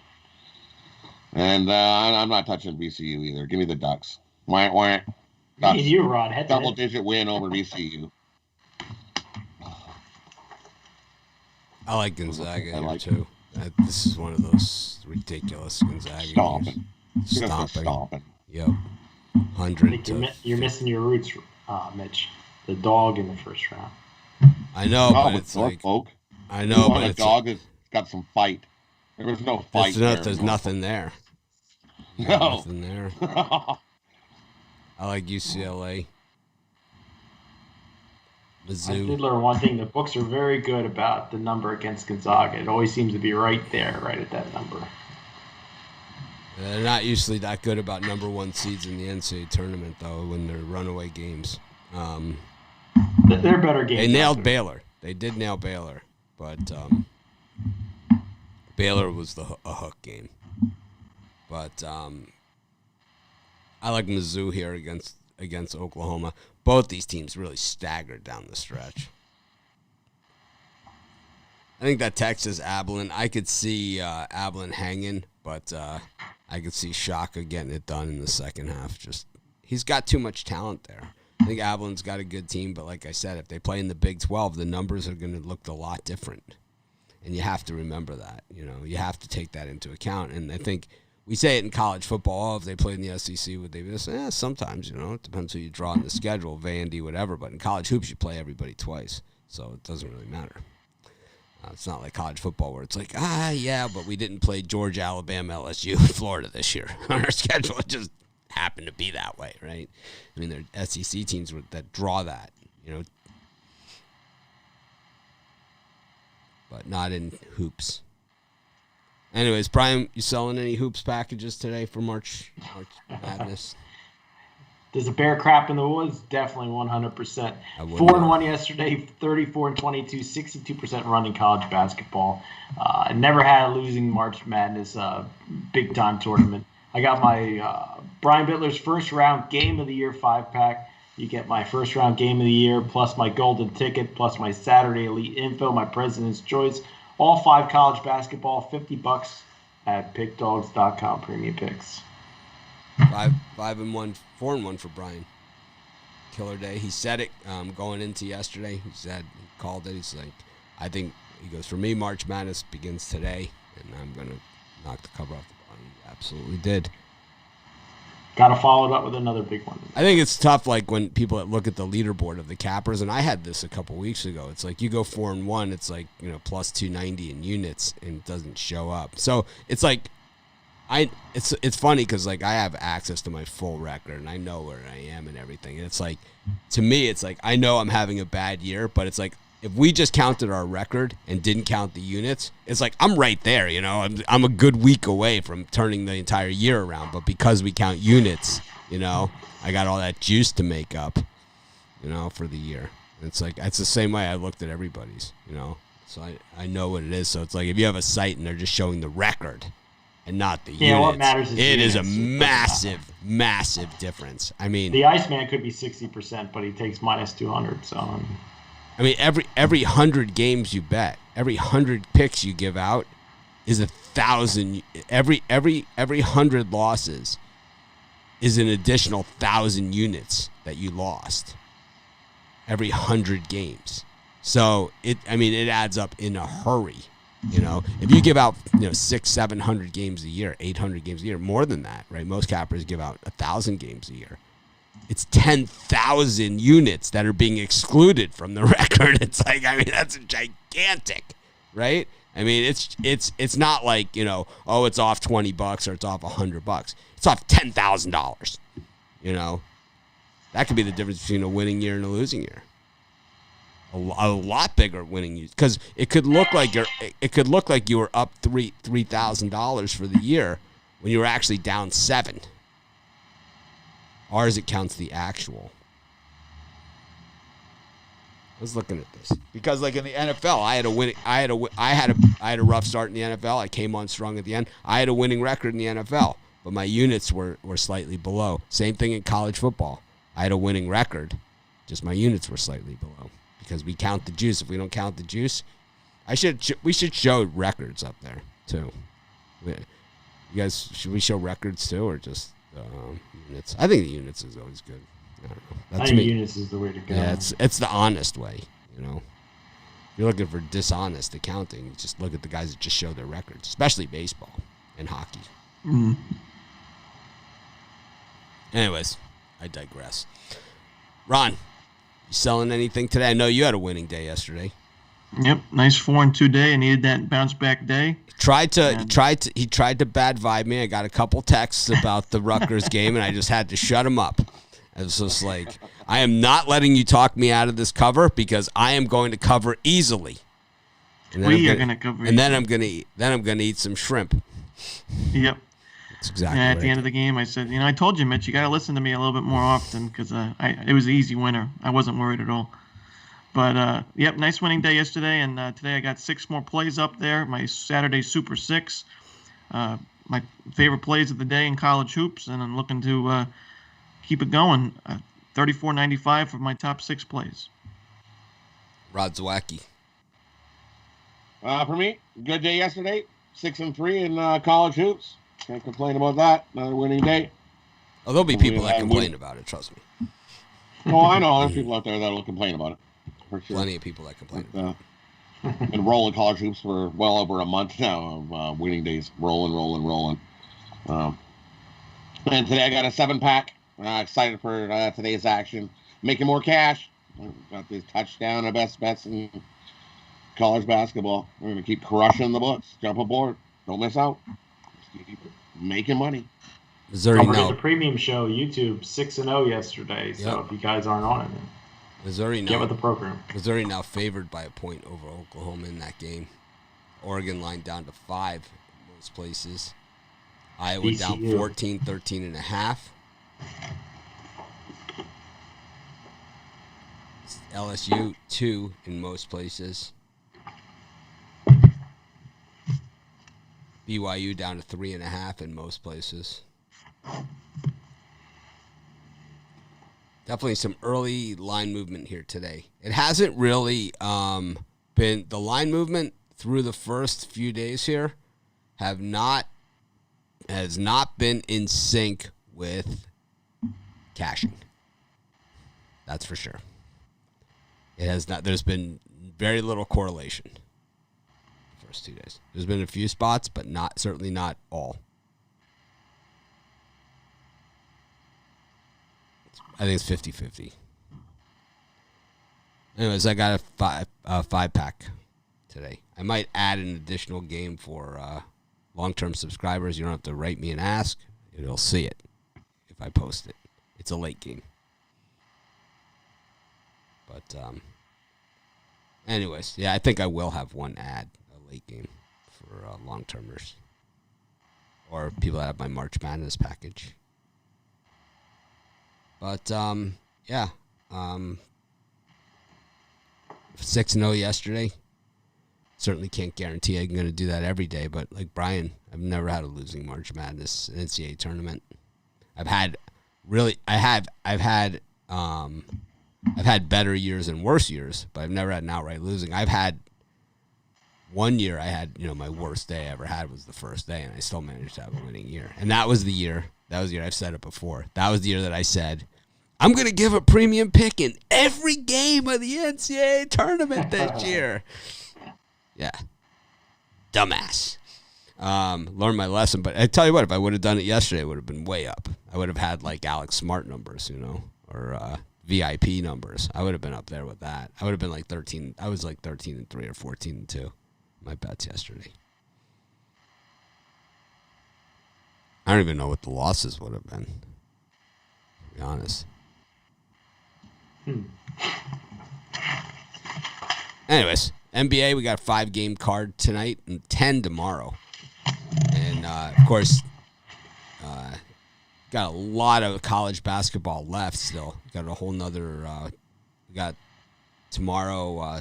And I'm not touching VCU either. Give me the Ducks. Wah.
Me and you, Rod.
Double-digit win over VCU.
I like Gonzaga here too. This is one of those ridiculous Gonzaga
Stomping.
Yep. 100.
You're missing your roots, Mitch. The dog in the first round.
I know, but it's
Norfolk.
I know, but
it's a dog that's got some fight. There was no fight.
There's nothing there.
No.
Nothing there. I like UCLA. Mizzou.
I did learn one thing. The books are very good about the number against Gonzaga. It always seems to be right there, right at that number.
They're not usually that good about number one seeds in the NCAA tournament, though, when they're runaway games.
They're better games.
They nailed Baylor. They did nail Baylor, but Baylor was a hook game. But I like Mizzou here against Oklahoma. Both these teams really staggered down the stretch. I think that Texas Abilene, I could see Abilene hanging, but I could see Shaka getting it done in the second half. Just he's got too much talent there. I think Abilene's got a good team, but like I said, if they play in the Big 12, the numbers are going to look a lot different. And you have to remember that. You have to take that into account. And I think we say it in college football, if they played in the SEC, would they be this? Sometimes, it depends who you draw in the schedule, Vandy, whatever. But in college hoops, you play everybody twice, so it doesn't really matter. It's not like college football where it's like, but we didn't play Georgia, Alabama, LSU, and Florida this year on our schedule. It just happened to be that way, right? I mean, there are SEC teams that draw that, but not in hoops. Anyways, Brian, you selling any hoops packages today for March Madness?
There's a bear crap in the woods, definitely 100%. 4-1 yesterday, 34-22, 62% run in college basketball. I never had a losing March Madness big time tournament. I got my Brian Bittler's first round game of the year 5-pack. You get my first round game of the year, plus my golden ticket, plus my Saturday Elite Info, my President's Choice. All 5 college basketball, $50 at pickdogs.com premium picks.
5-1, 4-1 for Brian. Killer day. He said it going into yesterday. He called it. He's like, he goes, for me, March Madness begins today, and I'm going to knock the cover off the bottom. He absolutely did.
Got to follow it up with another big one.
I think it's tough, like when people look at the leaderboard of the cappers, and I had this a couple weeks ago. It's like you go 4-1, it's like plus 290 in units, and it doesn't show up. So it's like it's funny because like I have access to my full record and I know where I am and everything. And it's like to me, it's like I know I'm having a bad year, but it's like if we just counted our record and didn't count the units, it's like I'm right there. I'm a good week away from turning the entire year around. But because we count units, I got all that juice to make up, for the year. And it's like it's the same way I looked at everybody's, So I know what it is. So it's like if you have a site and they're just showing the record and not the units,
what matters is
it
units.
is a massive difference. I mean,
the Iceman could be 60%, but he takes minus 200. So,
I mean, every 100 games you bet, every 100 picks you give out is 1,000. Every 100 losses is an additional 1,000 units that you lost. Every 100 games, so it adds up in a hurry. If you give out 600-700 games a year, 800 games a year, more than that, right? Most cappers give out 1,000 games a year. It's 10,000 units that are being excluded from the record. It's like, that's gigantic, right? It's not like, it's off $20 or it's off $100. It's off $10,000. That could be the difference between a winning year and a losing year. a lot bigger winning you, because it could look like you were up $3,000 for the year when you were actually down $7,000. Ours, it counts the actual. I was looking at this because, like in the NFL, I had a rough start in the NFL. I came on strong at the end. I had a winning record in the NFL, but my units were slightly below. Same thing in college football. I had a winning record, just my units were slightly below because we count the juice. If we don't count the juice, we should show records up there too. You guys, should we show records too, or just units? I think the units is always good. I don't know.
I think units is the way to go.
Yeah, it's the honest way, you know. If you're looking for dishonest accounting, you just look at the guys that just show their records, especially baseball and hockey.
Mm.
Anyways, I digress. Ron, you selling anything today? I know you had a winning day yesterday.
Yep, nice 4-2 day. I needed that bounce back day.
He tried to bad vibe me. I got a couple texts about the Rutgers game, and I just had to shut him up. I was just like, I am not letting you talk me out of this cover because I am going to cover easily. And
We are going to cover.
And then I'm going to eat some shrimp.
Yep.
That's exactly.
And at the end of the game, I said, I told you, Mitch, you got to listen to me a little bit more often because it was an easy winner. I wasn't worried at all. But, yep, nice winning day yesterday. And today I got 6 more plays up there. My Saturday Super 6. My favorite plays of the day in college hoops. And I'm looking to keep it going. 34.95 for my top 6 plays.
Rod Zwacky.
For me, good day yesterday. 6-3 in college hoops. Can't complain about that. Another winning day.
Oh, there'll be people that complain about it. Trust me.
Oh, I know. There's people out there that'll complain about it. For sure.
Plenty of people that complain about it.
Been rolling college hoops for well over a month now of winning days. Rolling. And today I got a 7-pack. Excited for today's action. Making more cash. Got this touchdown of best bets in college basketball. We're going to keep crushing the books. Jump aboard. Don't miss out. Just keep making money.
Missouri
Don't forget
now.
the premium show, YouTube, 6-0 yesterday. So
Yep.
if you guys aren't on it, then
Missouri
get
now.
with the program.
Missouri now favored by a point over Oklahoma in that game. Oregon line down to 5 in most places. Iowa down
VCU.
14, 13.5. LSU 2 in most places. BYU down to 3.5 in most places. Definitely some early line movement here today. It hasn't really been the line movement through the first few days here has not been in sync with cashing. That's for sure. It has not. There's been very little correlation the first 2 days. There's been a few spots, but certainly not all. I think it's 50-50. Anyways, I got a 5-pack today. I might add an additional game for long-term subscribers. You don't have to write me and ask. You'll see it if I post it. It's a late game. But anyways, yeah, I think I will have one ad, a late game for long-termers or people that have my March Madness package. But, yeah, 6-0 yesterday. Certainly can't guarantee I'm going to do that every day, but like Brian, I've never had a losing March Madness NCAA tournament. I've had better years and worse years, but I've never had an outright losing. I've had one year I had, my worst day I ever had was the first day, and I still managed to have a winning year. And that was the year, I've said it before, that was the year that I said, I'm going to give a premium pick in every game of the NCAA tournament this year. Yeah. Dumbass. Learned my lesson, but I tell you what, if I would have done it yesterday, it would have been way up. I would have had like Alex Smart numbers, or VIP numbers. I would have been up there with that. I would have been like 13. I was like 13-3 or 14-2. My bets yesterday. I don't even know what the losses would have been, to be honest. Anyways, NBA, we got a 5-game card tonight and 10 tomorrow. And, of course, got a lot of college basketball left still. Got a whole nother we got tomorrow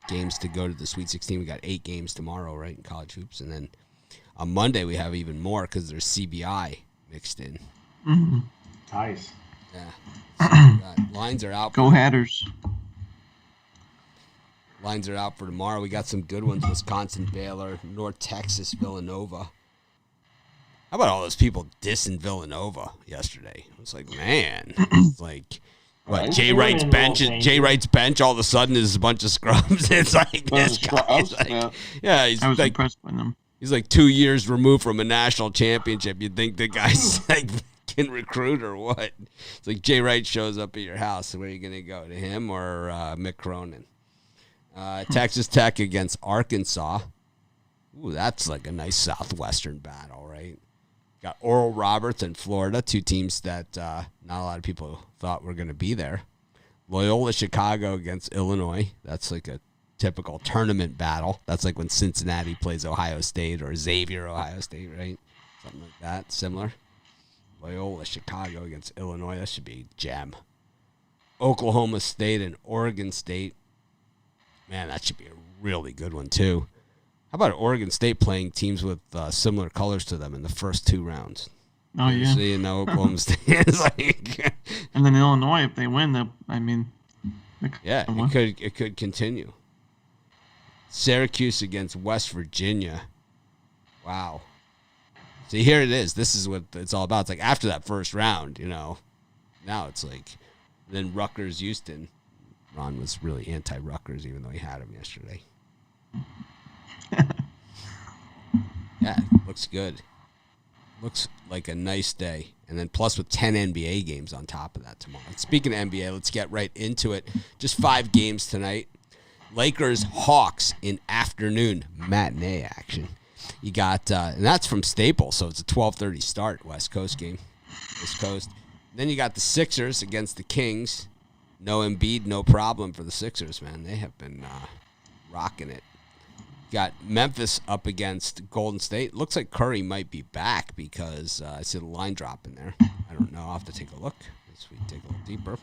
games to go to the Sweet 16. We got 8 games tomorrow, right, in college hoops. And then on Monday we have even more because there's CBI mixed in.
Mm-hmm.
Nice.
Yeah. So lines are out.
Go Hatters.
Lines are out for tomorrow. We got some good ones. Wisconsin, Baylor, North Texas, Villanova. How about all those people dissing Villanova yesterday? It was like, man, it's like, what, Jay Wright's bench all of a sudden is a bunch of scrubs. It's like this guy. Yeah, he's
I was
like,
impressed by them.
He's like 2 years removed from a national championship. You'd think the guy's like can recruit or what? It's like Jay Wright shows up at your house. Where are you going to go, to him or Mick Cronin? Texas Tech against Arkansas. Ooh, that's like a nice Southwestern battle, right? Got Oral Roberts and Florida, 2 teams that not a lot of people thought were going to be there. Loyola Chicago against Illinois. That's like a typical tournament battle. That's like when Cincinnati plays Ohio State or Xavier Ohio State, right? Something like that, similar. Loyola Chicago against Illinois. That should be a gem. Oklahoma State and Oregon State. Man, that should be a really good one, too. How about Oregon State playing teams with similar colors to them in the first 2 rounds?
Oh, yeah.
See, in Oklahoma State is like...
And then Illinois, if they win,
yeah, it could continue. Syracuse against West Virginia. Wow. See, here it is. This is what it's all about. It's like after that first round, now it's like, then Rutgers, Houston. Ron was really anti-Rutgers, even though he had him yesterday. Yeah, looks good. Looks like a nice day. And then plus with 10 NBA games on top of that tomorrow. Speaking of NBA, let's get right into it. Just 5 games tonight. Lakers, Hawks in afternoon matinee action. You got, and that's from Staples, so it's a 12:30 start, West Coast game. West Coast. Then you got the Sixers against the Kings. No Embiid, no problem for the Sixers, man. They have been rocking it. Got Memphis up against Golden State. Looks like Curry might be back because I see the line drop in there. I don't know. I'll have to take a look as we dig a little deeper.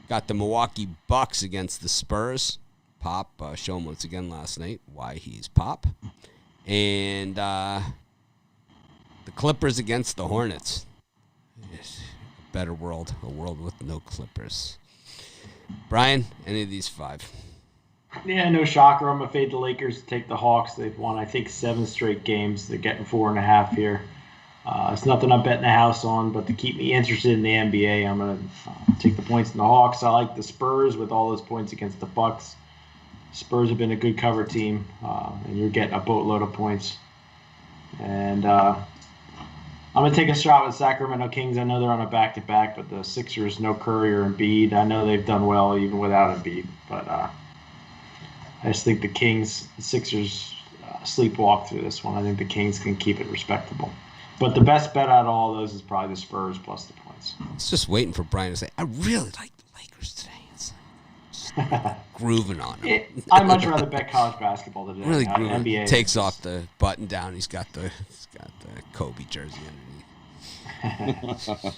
Got the Milwaukee Bucks against the Spurs. Pop showed once again last night why he's Pop. And the Clippers against the Hornets. Yes, a better world. A world with no Clippers. Brian, any of these 5?
Yeah, no shocker. I'm going to fade the Lakers to take the Hawks. They've won, I think, 7 straight games. They're getting 4.5 here. It's nothing I'm betting the house on, but to keep me interested in the NBA, I'm going to take the points in the Hawks. I like the Spurs with all those points against the Bucks. Spurs have been a good cover team, and you're getting a boatload of points. And I'm going to take a shot with Sacramento Kings. I know they're on a back-to-back, but the Sixers, no Curry or Embiid. I know they've done well even without Embiid, but I just think the Sixers sleepwalk through this one. I think the Kings can keep it respectable. But the best bet out of all those is probably the Spurs plus the points.
It's just waiting for Brian to say, I really like the Lakers today. It's just grooving on them.
I'd much rather bet college basketball today.
Really grooving.
NBA
takes off the button down. He's got the Kobe jersey underneath.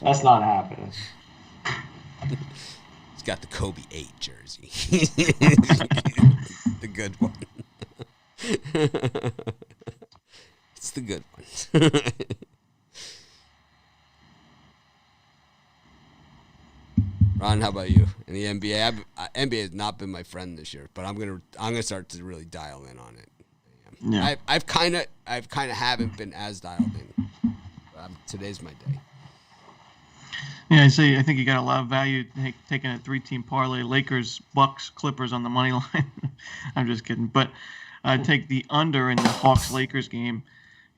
That's not happening.
He's got the Kobe 8 jersey. The good one. It's the good one. Ron, how about you? In the NBA, NBA has not been my friend this year, but I'm gonna start to really dial in on it.
Yeah.
I've kind of haven't been as dialed in. Today's my day.
Yeah, I think you got a lot of value taking a 3-team parlay. Lakers, Bucks, Clippers on the money line. I'm just kidding. But take the under in the Hawks-Lakers game.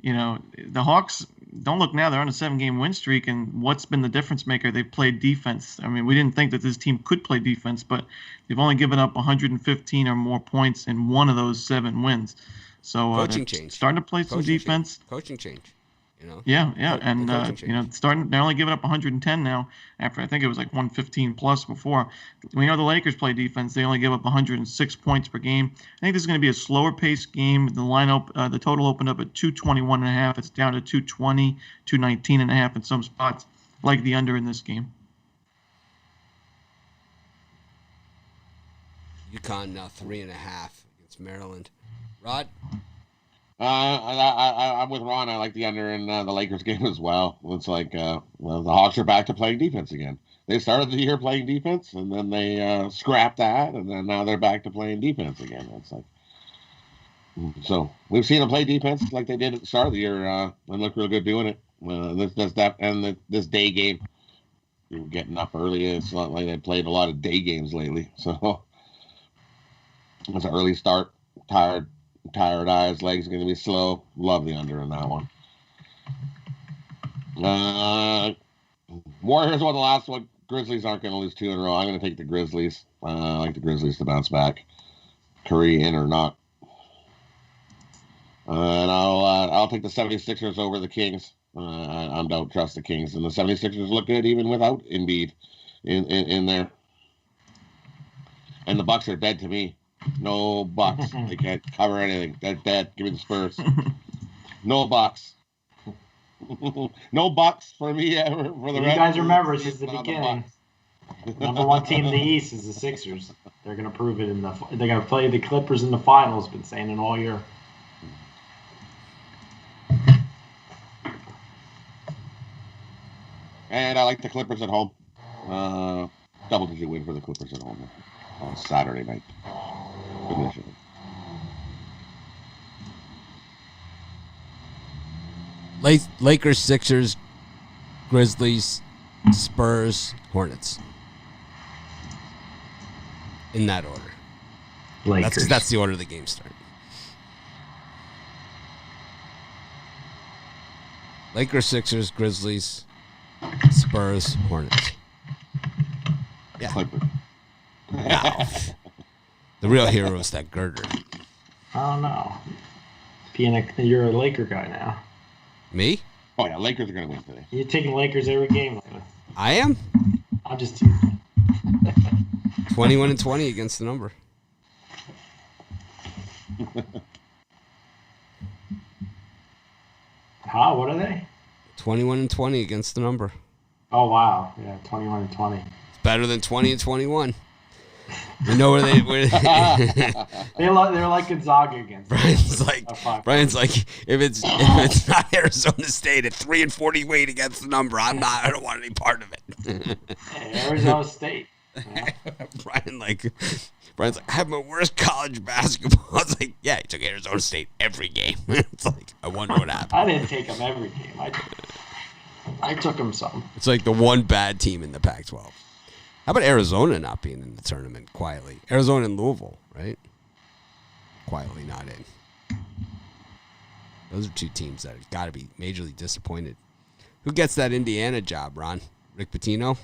The Hawks, don't look now, they're on a 7-game win streak, and what's been the difference maker? They've played defense. I mean, we didn't think that this team could play defense, but they've only given up 115 or more points in one of those 7 wins. So
coaching change.
Starting to play some defense.
Coaching change. You know.
Yeah,
The
and
coaching change.
you know, they're only giving up 110 now. After I think it was like 115 plus before. We know the Lakers play defense; they only give up 106 points per game. I think this is going to be a slower paced game. The total opened up at 221.5. It's down to 220, 219.5 in some spots. Like the under in this game.
UConn now 3.5 against Maryland. Rod?
I'm with Ron. I like the under in the Lakers game as well. It's like the Hawks are back to playing defense again. They started the year playing defense, and then they scrapped that, and then now they're back to playing defense again. It's like so we've seen them play defense like they did at the start of the year and look real good doing it. This day game, getting up early. It's not like they played a lot of day games lately, so it's an early start. Tired eyes, legs are going to be slow. Love the under in that one. Warriors won the last one. Grizzlies aren't going to lose 2 in a row. I'm going to take the Grizzlies. I like the Grizzlies to bounce back. Curry in or not. And I'll take the 76ers over the Kings. I don't trust the Kings. And the 76ers look good even without Embiid in there. And the Bucks are dead to me. No Bucks. They can't cover anything. They're dead. Give me the Spurs. No Bucks. No Bucks for me ever. For the
You
rest
guys
of
remember
the
since the
season,
beginning, number one team in the East is the Sixers. They're going to prove it they're going to play the Clippers in the finals. Been saying it all year.
And I like the Clippers at home. Double-digit win for the Clippers at home on Saturday night. Initially.
Lakers, Sixers, Grizzlies, Spurs, Hornets. In that order.
Lakers.
That's the order the game started. Lakers, Sixers, Grizzlies, Spurs, Hornets. Yeah.
Clippers.
Wow. The real hero is that girder.
I don't know. You're a Laker guy now.
Me?
Oh, yeah. Lakers are going to win today.
You're taking Lakers every game lately.
I am?
I'm just teasing.
21-20 against the number.
Huh? What are they?
21-20 against the number.
Oh, wow. Yeah, 21-20.
It's better than 20-21. We know where
They're like Gonzaga against.
Brian's like, if it's not Arizona State at 3-48 against the number, I don't want any part of it.
Hey, Arizona State. Yeah.
Brian's like, I have my worst college basketball. I was like, yeah, he took Arizona State every game. It's like, I wonder what happened.
I didn't take them every game. I took them some.
It's like the one bad team in the Pac-12. How about Arizona not being in the tournament quietly? Arizona and Louisville, right? Quietly not in. Those are two teams that have got to be majorly disappointed. Who gets that Indiana job, Ron? Rick Pitino?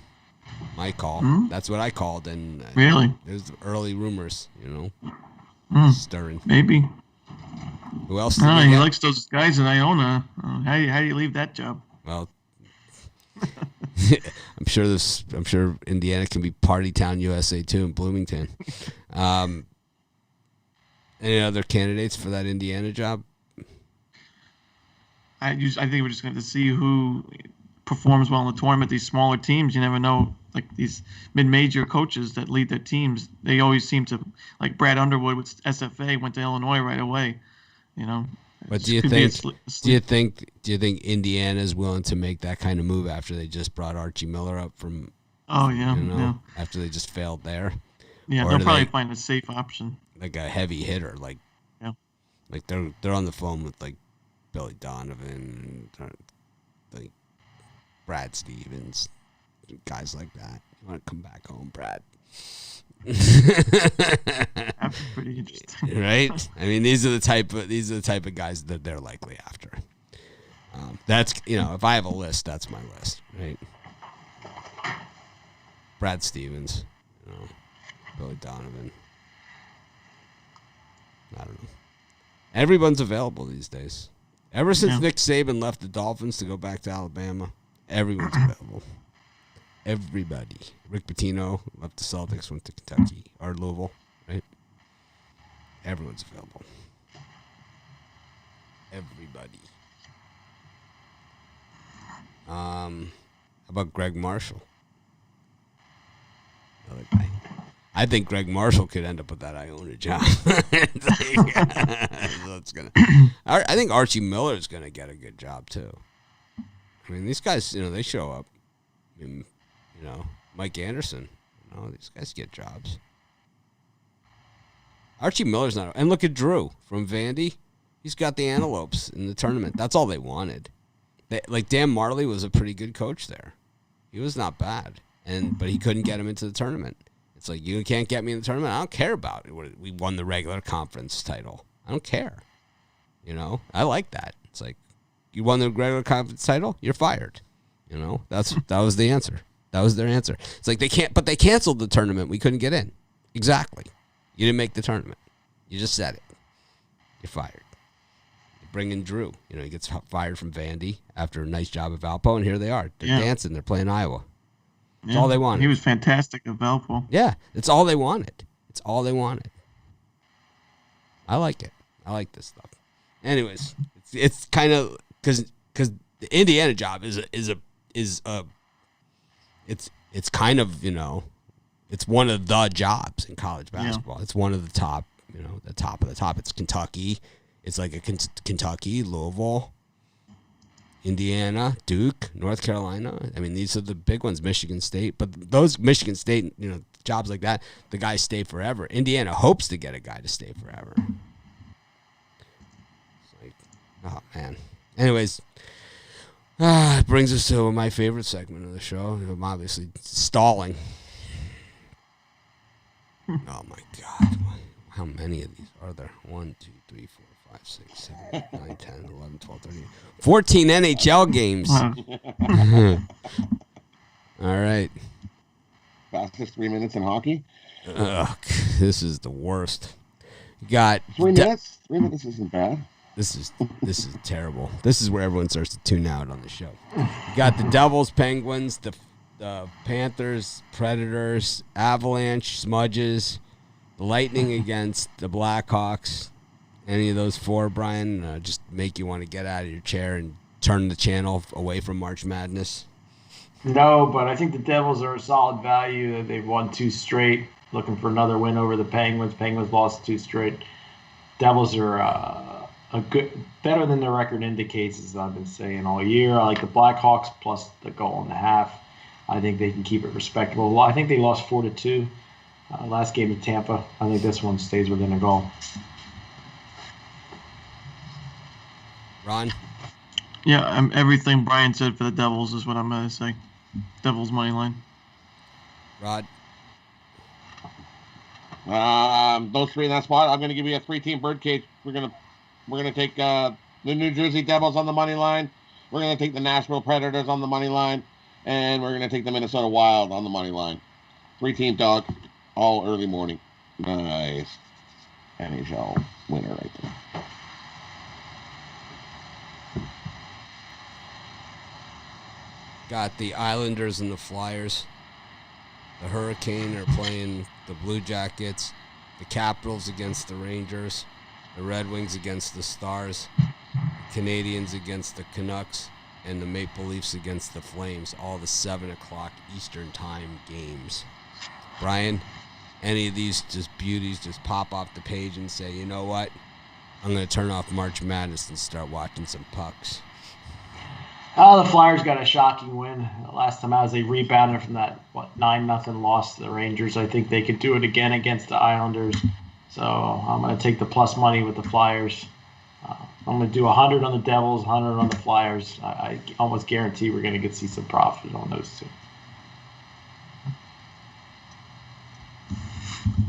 My call. That's what I called. And
Really?
There's early rumors, you know, stirring.
Maybe.
Who else?
He likes those guys in Iona. How do you leave that job?
Well, I'm sure Indiana can be Party Town USA too in Bloomington. Any other candidates for that Indiana job?
I think we're just going to see who performs well in the tournament. These smaller teams, you never know. Like these mid-major coaches that lead their teams, they always seem to, like Brad Underwood with SFA went to Illinois right away. You know.
But do you think Indiana is willing to make that kind of move after they just brought Archie Miller up from?
Oh yeah,
After they just failed there.
Yeah,
or
they'll probably find a safe option.
Like a heavy hitter, like they're on the phone with like Billy Donovan, like Brad Stevens, guys like that. You want to come back home, Brad?
That's pretty interesting,
right? I mean, these are the type of guys that they're likely after. That's if I have a list, that's my list, right? Brad Stevens, Billy Donovan. I don't know. Everyone's available these days. Ever since Nick Saban left the Dolphins to go back to Alabama, everyone's available. Everybody. Rick Pitino left the Celtics, went to Kentucky or Louisville, right? Everyone's available. Everybody. How about Greg Marshall? Another guy. I think Greg Marshall could end up with that Iona job. I think Archie Miller's going to get a good job, too. I mean, these guys, they show up. I mean, Mike Anderson, these guys get jobs. Archie Miller's not. And look at Drew from Vandy. He's got the Antelopes in the tournament. That's all they wanted. Dan Marley was a pretty good coach there. He was not bad, but he couldn't get him into the tournament. It's like, you can't get me in the tournament. I don't care about it. We won the regular conference title. I don't care. I like that. It's like, you won the regular conference title, you're fired. That was the answer. That was their answer. It's like they canceled the tournament. We couldn't get in. Exactly. You didn't make the tournament. You just said it. You're fired. You bring in Drew. He gets fired from Vandy after a nice job at Valpo, and here they are. They're dancing. They're playing Iowa. That's all they wanted.
He was fantastic at Valpo.
Yeah, it's all they wanted. It's all they wanted. I like it. I like this stuff. Anyways, it's kind of because the Indiana job is kind of it's one of the jobs in college basketball. Yeah. It's one of the top the top of the top. It's Kentucky. It's like a Kentucky, Louisville, Indiana, Duke, North Carolina. I mean, these are the big ones, Michigan State. But those Michigan State, jobs like that, the guys stay forever. Indiana hopes to get a guy to stay forever. It's like, oh, man. Anyways, it brings us to my favorite segment of the show. I'm obviously stalling. Oh, my God. How many of these are there? 1, 2, 3, 4, 5, 6, 7, 8, 9, 10, 11, 12, 13, 14 NHL games. All right.
Fastest 3 minutes in hockey?
Ugh, this is the worst. You got
3 minutes? 3 minutes isn't bad.
This is terrible. This is where everyone starts to tune out on the show. You got the Devils, Penguins, the Panthers, Predators, Avalanche, Smudges, the Lightning against the Blackhawks. Any of those four, Brian, just make you want to get out of your chair and turn the channel away from March Madness?
No, but I think the Devils are a solid value. They've won 2 straight. Looking for another win over the Penguins. Penguins lost 2 straight. Devils are better than their record indicates, as I've been saying all year. I like the Blackhawks plus the 1.5. I think they can keep it respectable. I think they lost 4-2 last game in Tampa. I think this one stays within a goal.
Ron?
Yeah, everything Brian said for the Devils is what I'm going to say. Devils money line.
Rod?
Those three in that spot. I'm going to give you a 3-team birdcage. We're gonna take the New Jersey Devils on the money line. We're gonna take the Nashville Predators on the money line, and we're gonna take the Minnesota Wild on the money line. 3-team dog, all early morning. Nice NHL winner right there.
Got the Islanders and the Flyers. The Hurricane are playing the Blue Jackets. The Capitals against the Rangers. The Red Wings against the Stars. The Canadians against the Canucks. And the Maple Leafs against the Flames. All the 7 o'clock Eastern Time games. Brian, any of these just beauties just pop off the page and say, you know what? I'm going to turn off March Madness and start watching some pucks.
Oh, the Flyers got a shocking win. Last time out, they rebounded from that 9-0 loss to the Rangers. I think they could do it again against the Islanders. So I'm going to take the plus money with the Flyers. I'm going to do 100 on the Devils, 100 on the Flyers. I almost guarantee we're going to see some profit on those two.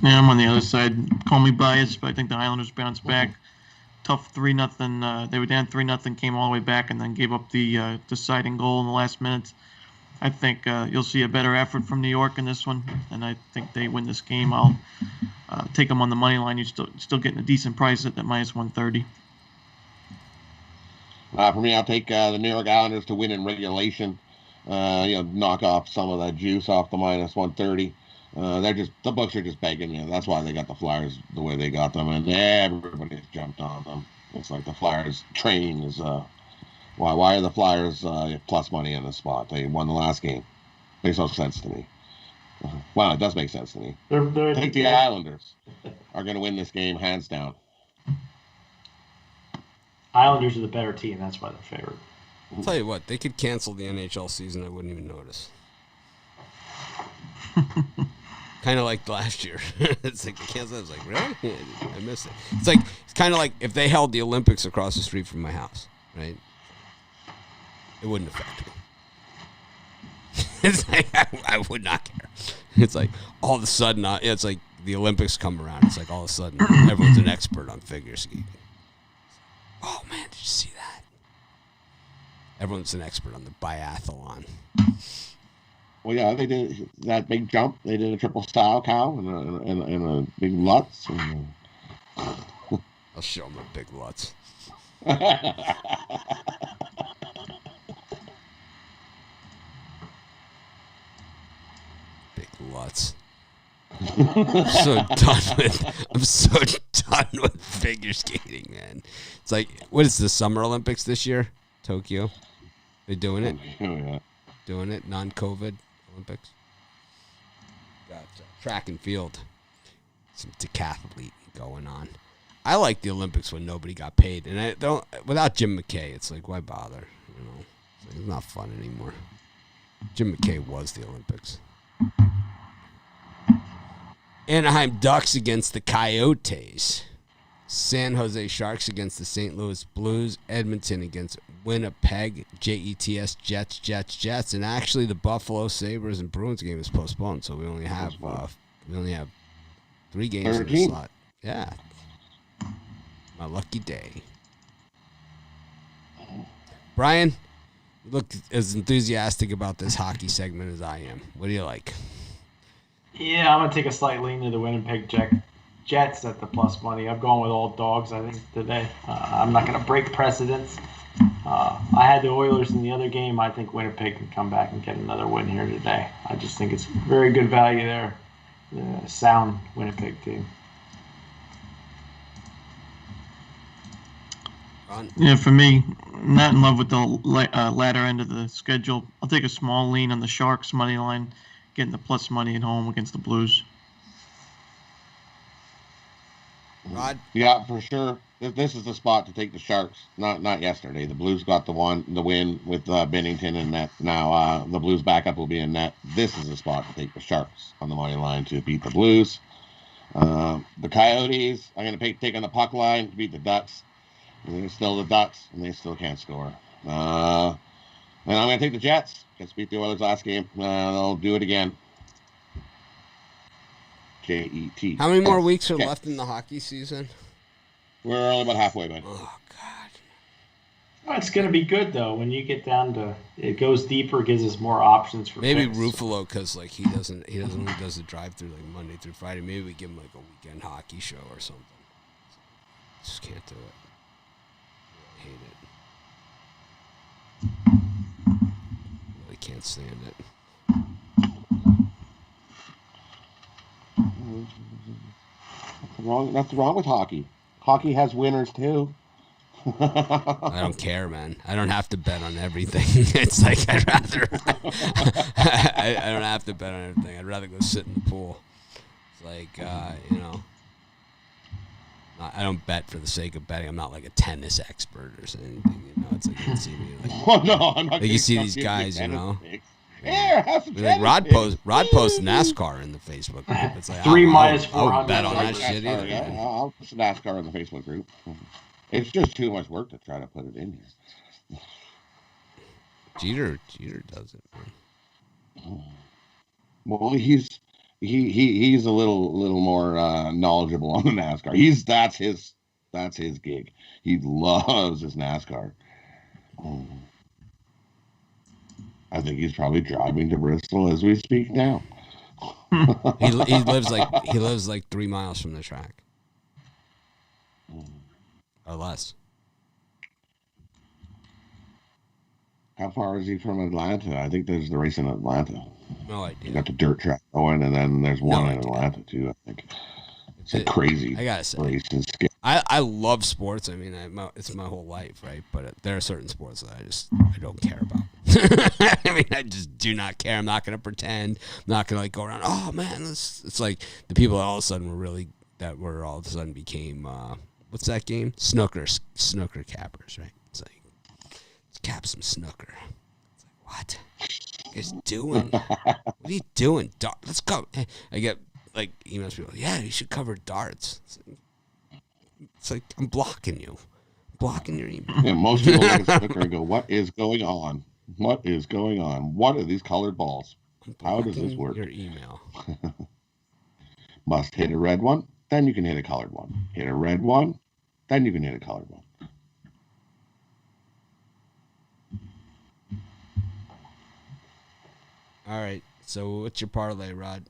Yeah, I'm on the other side. Call me biased, but I think the Islanders bounce back. Tough 3-0. They were down 3-0, came all the way back, and then gave up the deciding goal in the last minutes. I think you'll see a better effort from New York in this one, and I think they win this game. I'll take them on the money line. You're still getting a decent price at that -130.
For me, I'll take the New York Islanders to win in regulation. Knock off some of that juice off the minus 130. The books are just begging you. That's why they got the Flyers the way they got them, and everybody's jumped on them. It's like the Flyers train is. Why are the Flyers plus money in this spot? They won the last game. Makes no sense to me. Well, it does make sense to me. I think the Islanders are going to win this game hands down.
Islanders are the better team. That's why they're favored.
I'll tell you what, they could cancel the NHL season. I wouldn't even notice. Kind of like last year. It's like they canceled. I was like, really? I missed it. It's kind of like if they held the Olympics across the street from my house, right? It wouldn't affect me. It's like I would not care. It's like all of a sudden, it's like the Olympics come around. It's like all of a sudden, everyone's an expert on figure skating. Oh man, did you see that? Everyone's an expert on the biathlon.
Well, yeah, they did that big jump. They did a triple style cow and a big Lutz.
I'll show them a big Lutz. Big Lutz. I'm so done with figure skating, man. It's like, what is the Summer Olympics this year? Tokyo? They doing it?
Oh, yeah.
Doing it? Non-COVID Olympics? Got track and field. Some decathlete going on. I like the Olympics when nobody got paid. And I don't, without Jim McKay, it's like, why bother? You know, it's not fun anymore. Jim McKay was the Olympics. Anaheim Ducks against the Coyotes. San Jose Sharks against the St. Louis Blues. Edmonton against Winnipeg. Jets. And actually, the Buffalo Sabres and Bruins game is postponed, so we only have 3 games in the slot. Yeah, my lucky day. Brian, you look as enthusiastic about this hockey segment as I am. What do you like?
Yeah, I'm going to take a slight lean to the Winnipeg Jets at the plus money. I'm going with all dogs, I think, today. I'm not going to break precedents. I had the Oilers in the other game. I think Winnipeg can come back and get another win here today. I just think it's very good value there. Sound Winnipeg team.
Ron?
Yeah, for me, I'm not in love with the latter end of the schedule. I'll take a small lean on the Sharks money line, getting the plus money at home against the Blues.
Rod?
Yeah, for sure. This is the spot to take the Sharks. Not yesterday. The Blues got the win with Bennington and net. Now the Blues backup will be in net. This is the spot to take the Sharks on the money line to beat the Blues. The Coyotes, I'm going to take on the puck line to beat the Ducks. They're still the Ducks, and they still can't score. And I'm going to take the Jets. Just beat the Oilers last game. They'll do it again. Jet.
How many more weeks are left in the hockey season?
We're only about halfway, man.
Oh, God.
Oh, it's going to be good, though. When you get down to it goes deeper, gives us more options for
maybe
picks.
Ruffalo, because like he does the drive through like Monday through Friday. Maybe we give him like a weekend hockey show or something. Just can't do it. I hate it. Really can't stand it.
That's wrong with hockey. Hockey has winners too.
I don't care, man. I don't have to bet on everything. It's like I'd rather. I don't have to bet on everything. I'd rather go sit in the pool. It's like I don't bet for the sake of betting. I'm not like a tennis expert or anything. You know, it's like you see me like.
Oh no, I'm not.
Like you see these guys, you know.
Here, have some
Like Rod posts NASCAR in the Facebook group. It's like
3 minus
I would
400.
bet on that
NASCAR,
shit either.
yeah,
Man.
I'll put NASCAR in the Facebook group. It's just too much work to try to put it in here.
Jeter does it, man.
Well, he's a little more knowledgeable on the NASCAR. That's his gig. He loves his NASCAR. I think he's probably driving to Bristol as we speak now.
He lives like 3 miles from the track, or less.
How far is he from Atlanta? I think there's the race in Atlanta.
No
You
idea.
got the dirt track going, and then there's one
No
in
idea.
Atlanta too. I think it's a crazy
I gotta say,
race.
I love sports. I mean, it's my whole life, right? But there are certain sports that I don't care about. I mean, I just do not care. I'm not gonna pretend. I'm not gonna like go around. Oh man, it's like the people that all of a sudden became what's that game? Snooker cappers, right? It's like let's cap some snooker. It's like what? What are you guys doing? What are you doing? Let's go. I get like emails people. Yeah, you should cover darts. It's like I'm blocking you. Blocking your email.
Yeah, most people look at snooker and go, "What is going on? What is going on? What are these colored balls? How does this work?"
Your email.
Must hit a red one, then you can hit a colored one. Hit a red one, then you can hit a colored one.
All right. So what's your parlay, Rod?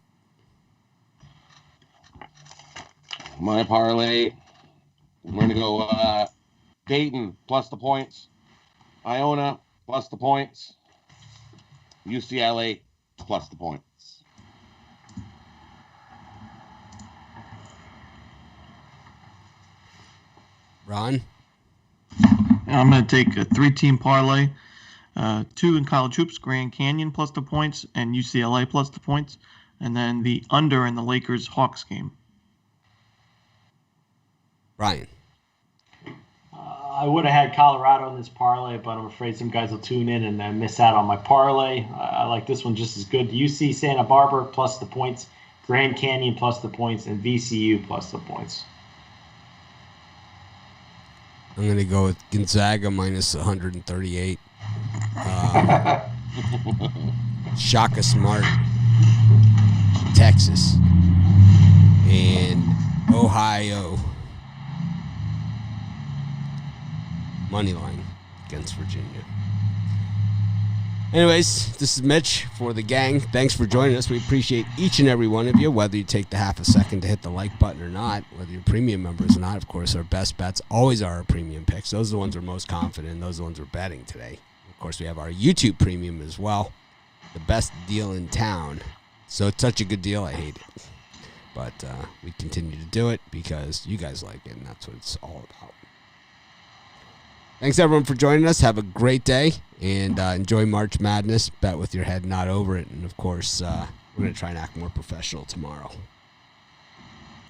My parlay, we're going to go Dayton plus the points, Iona plus the points, UCLA plus the points.
Ron?
I'm going to take a 3-team parlay. 2 in college hoops, Grand Canyon plus the points and UCLA plus the points. And then the under in the Lakers-Hawks game.
Ryan?
I would have had Colorado in this parlay, but I'm afraid some guys will tune in and miss out on my parlay. I like this one just as good. UC Santa Barbara plus the points, Grand Canyon plus the points, and VCU plus the points.
I'm going to go with Gonzaga minus 138. Shaka Smart, Texas, and Ohio money line against Virginia. Anyways, this is Mitch for the gang. Thanks for joining us. We appreciate each and every one of you, whether you take the half a second to hit the like button or not, whether you're premium members or not. Of course, our best bets always are our premium picks. Those are the ones we're most confident in. Those are the ones we're betting today. Of course, we have our YouTube premium as well. The best deal in town. So it's such a good deal, I hate it. But we continue to do it because you guys like it, and that's what it's all about. Thanks, everyone, for joining us. Have a great day, and enjoy March Madness. Bet with your head not over it. And, of course, we're going to try and act more professional tomorrow.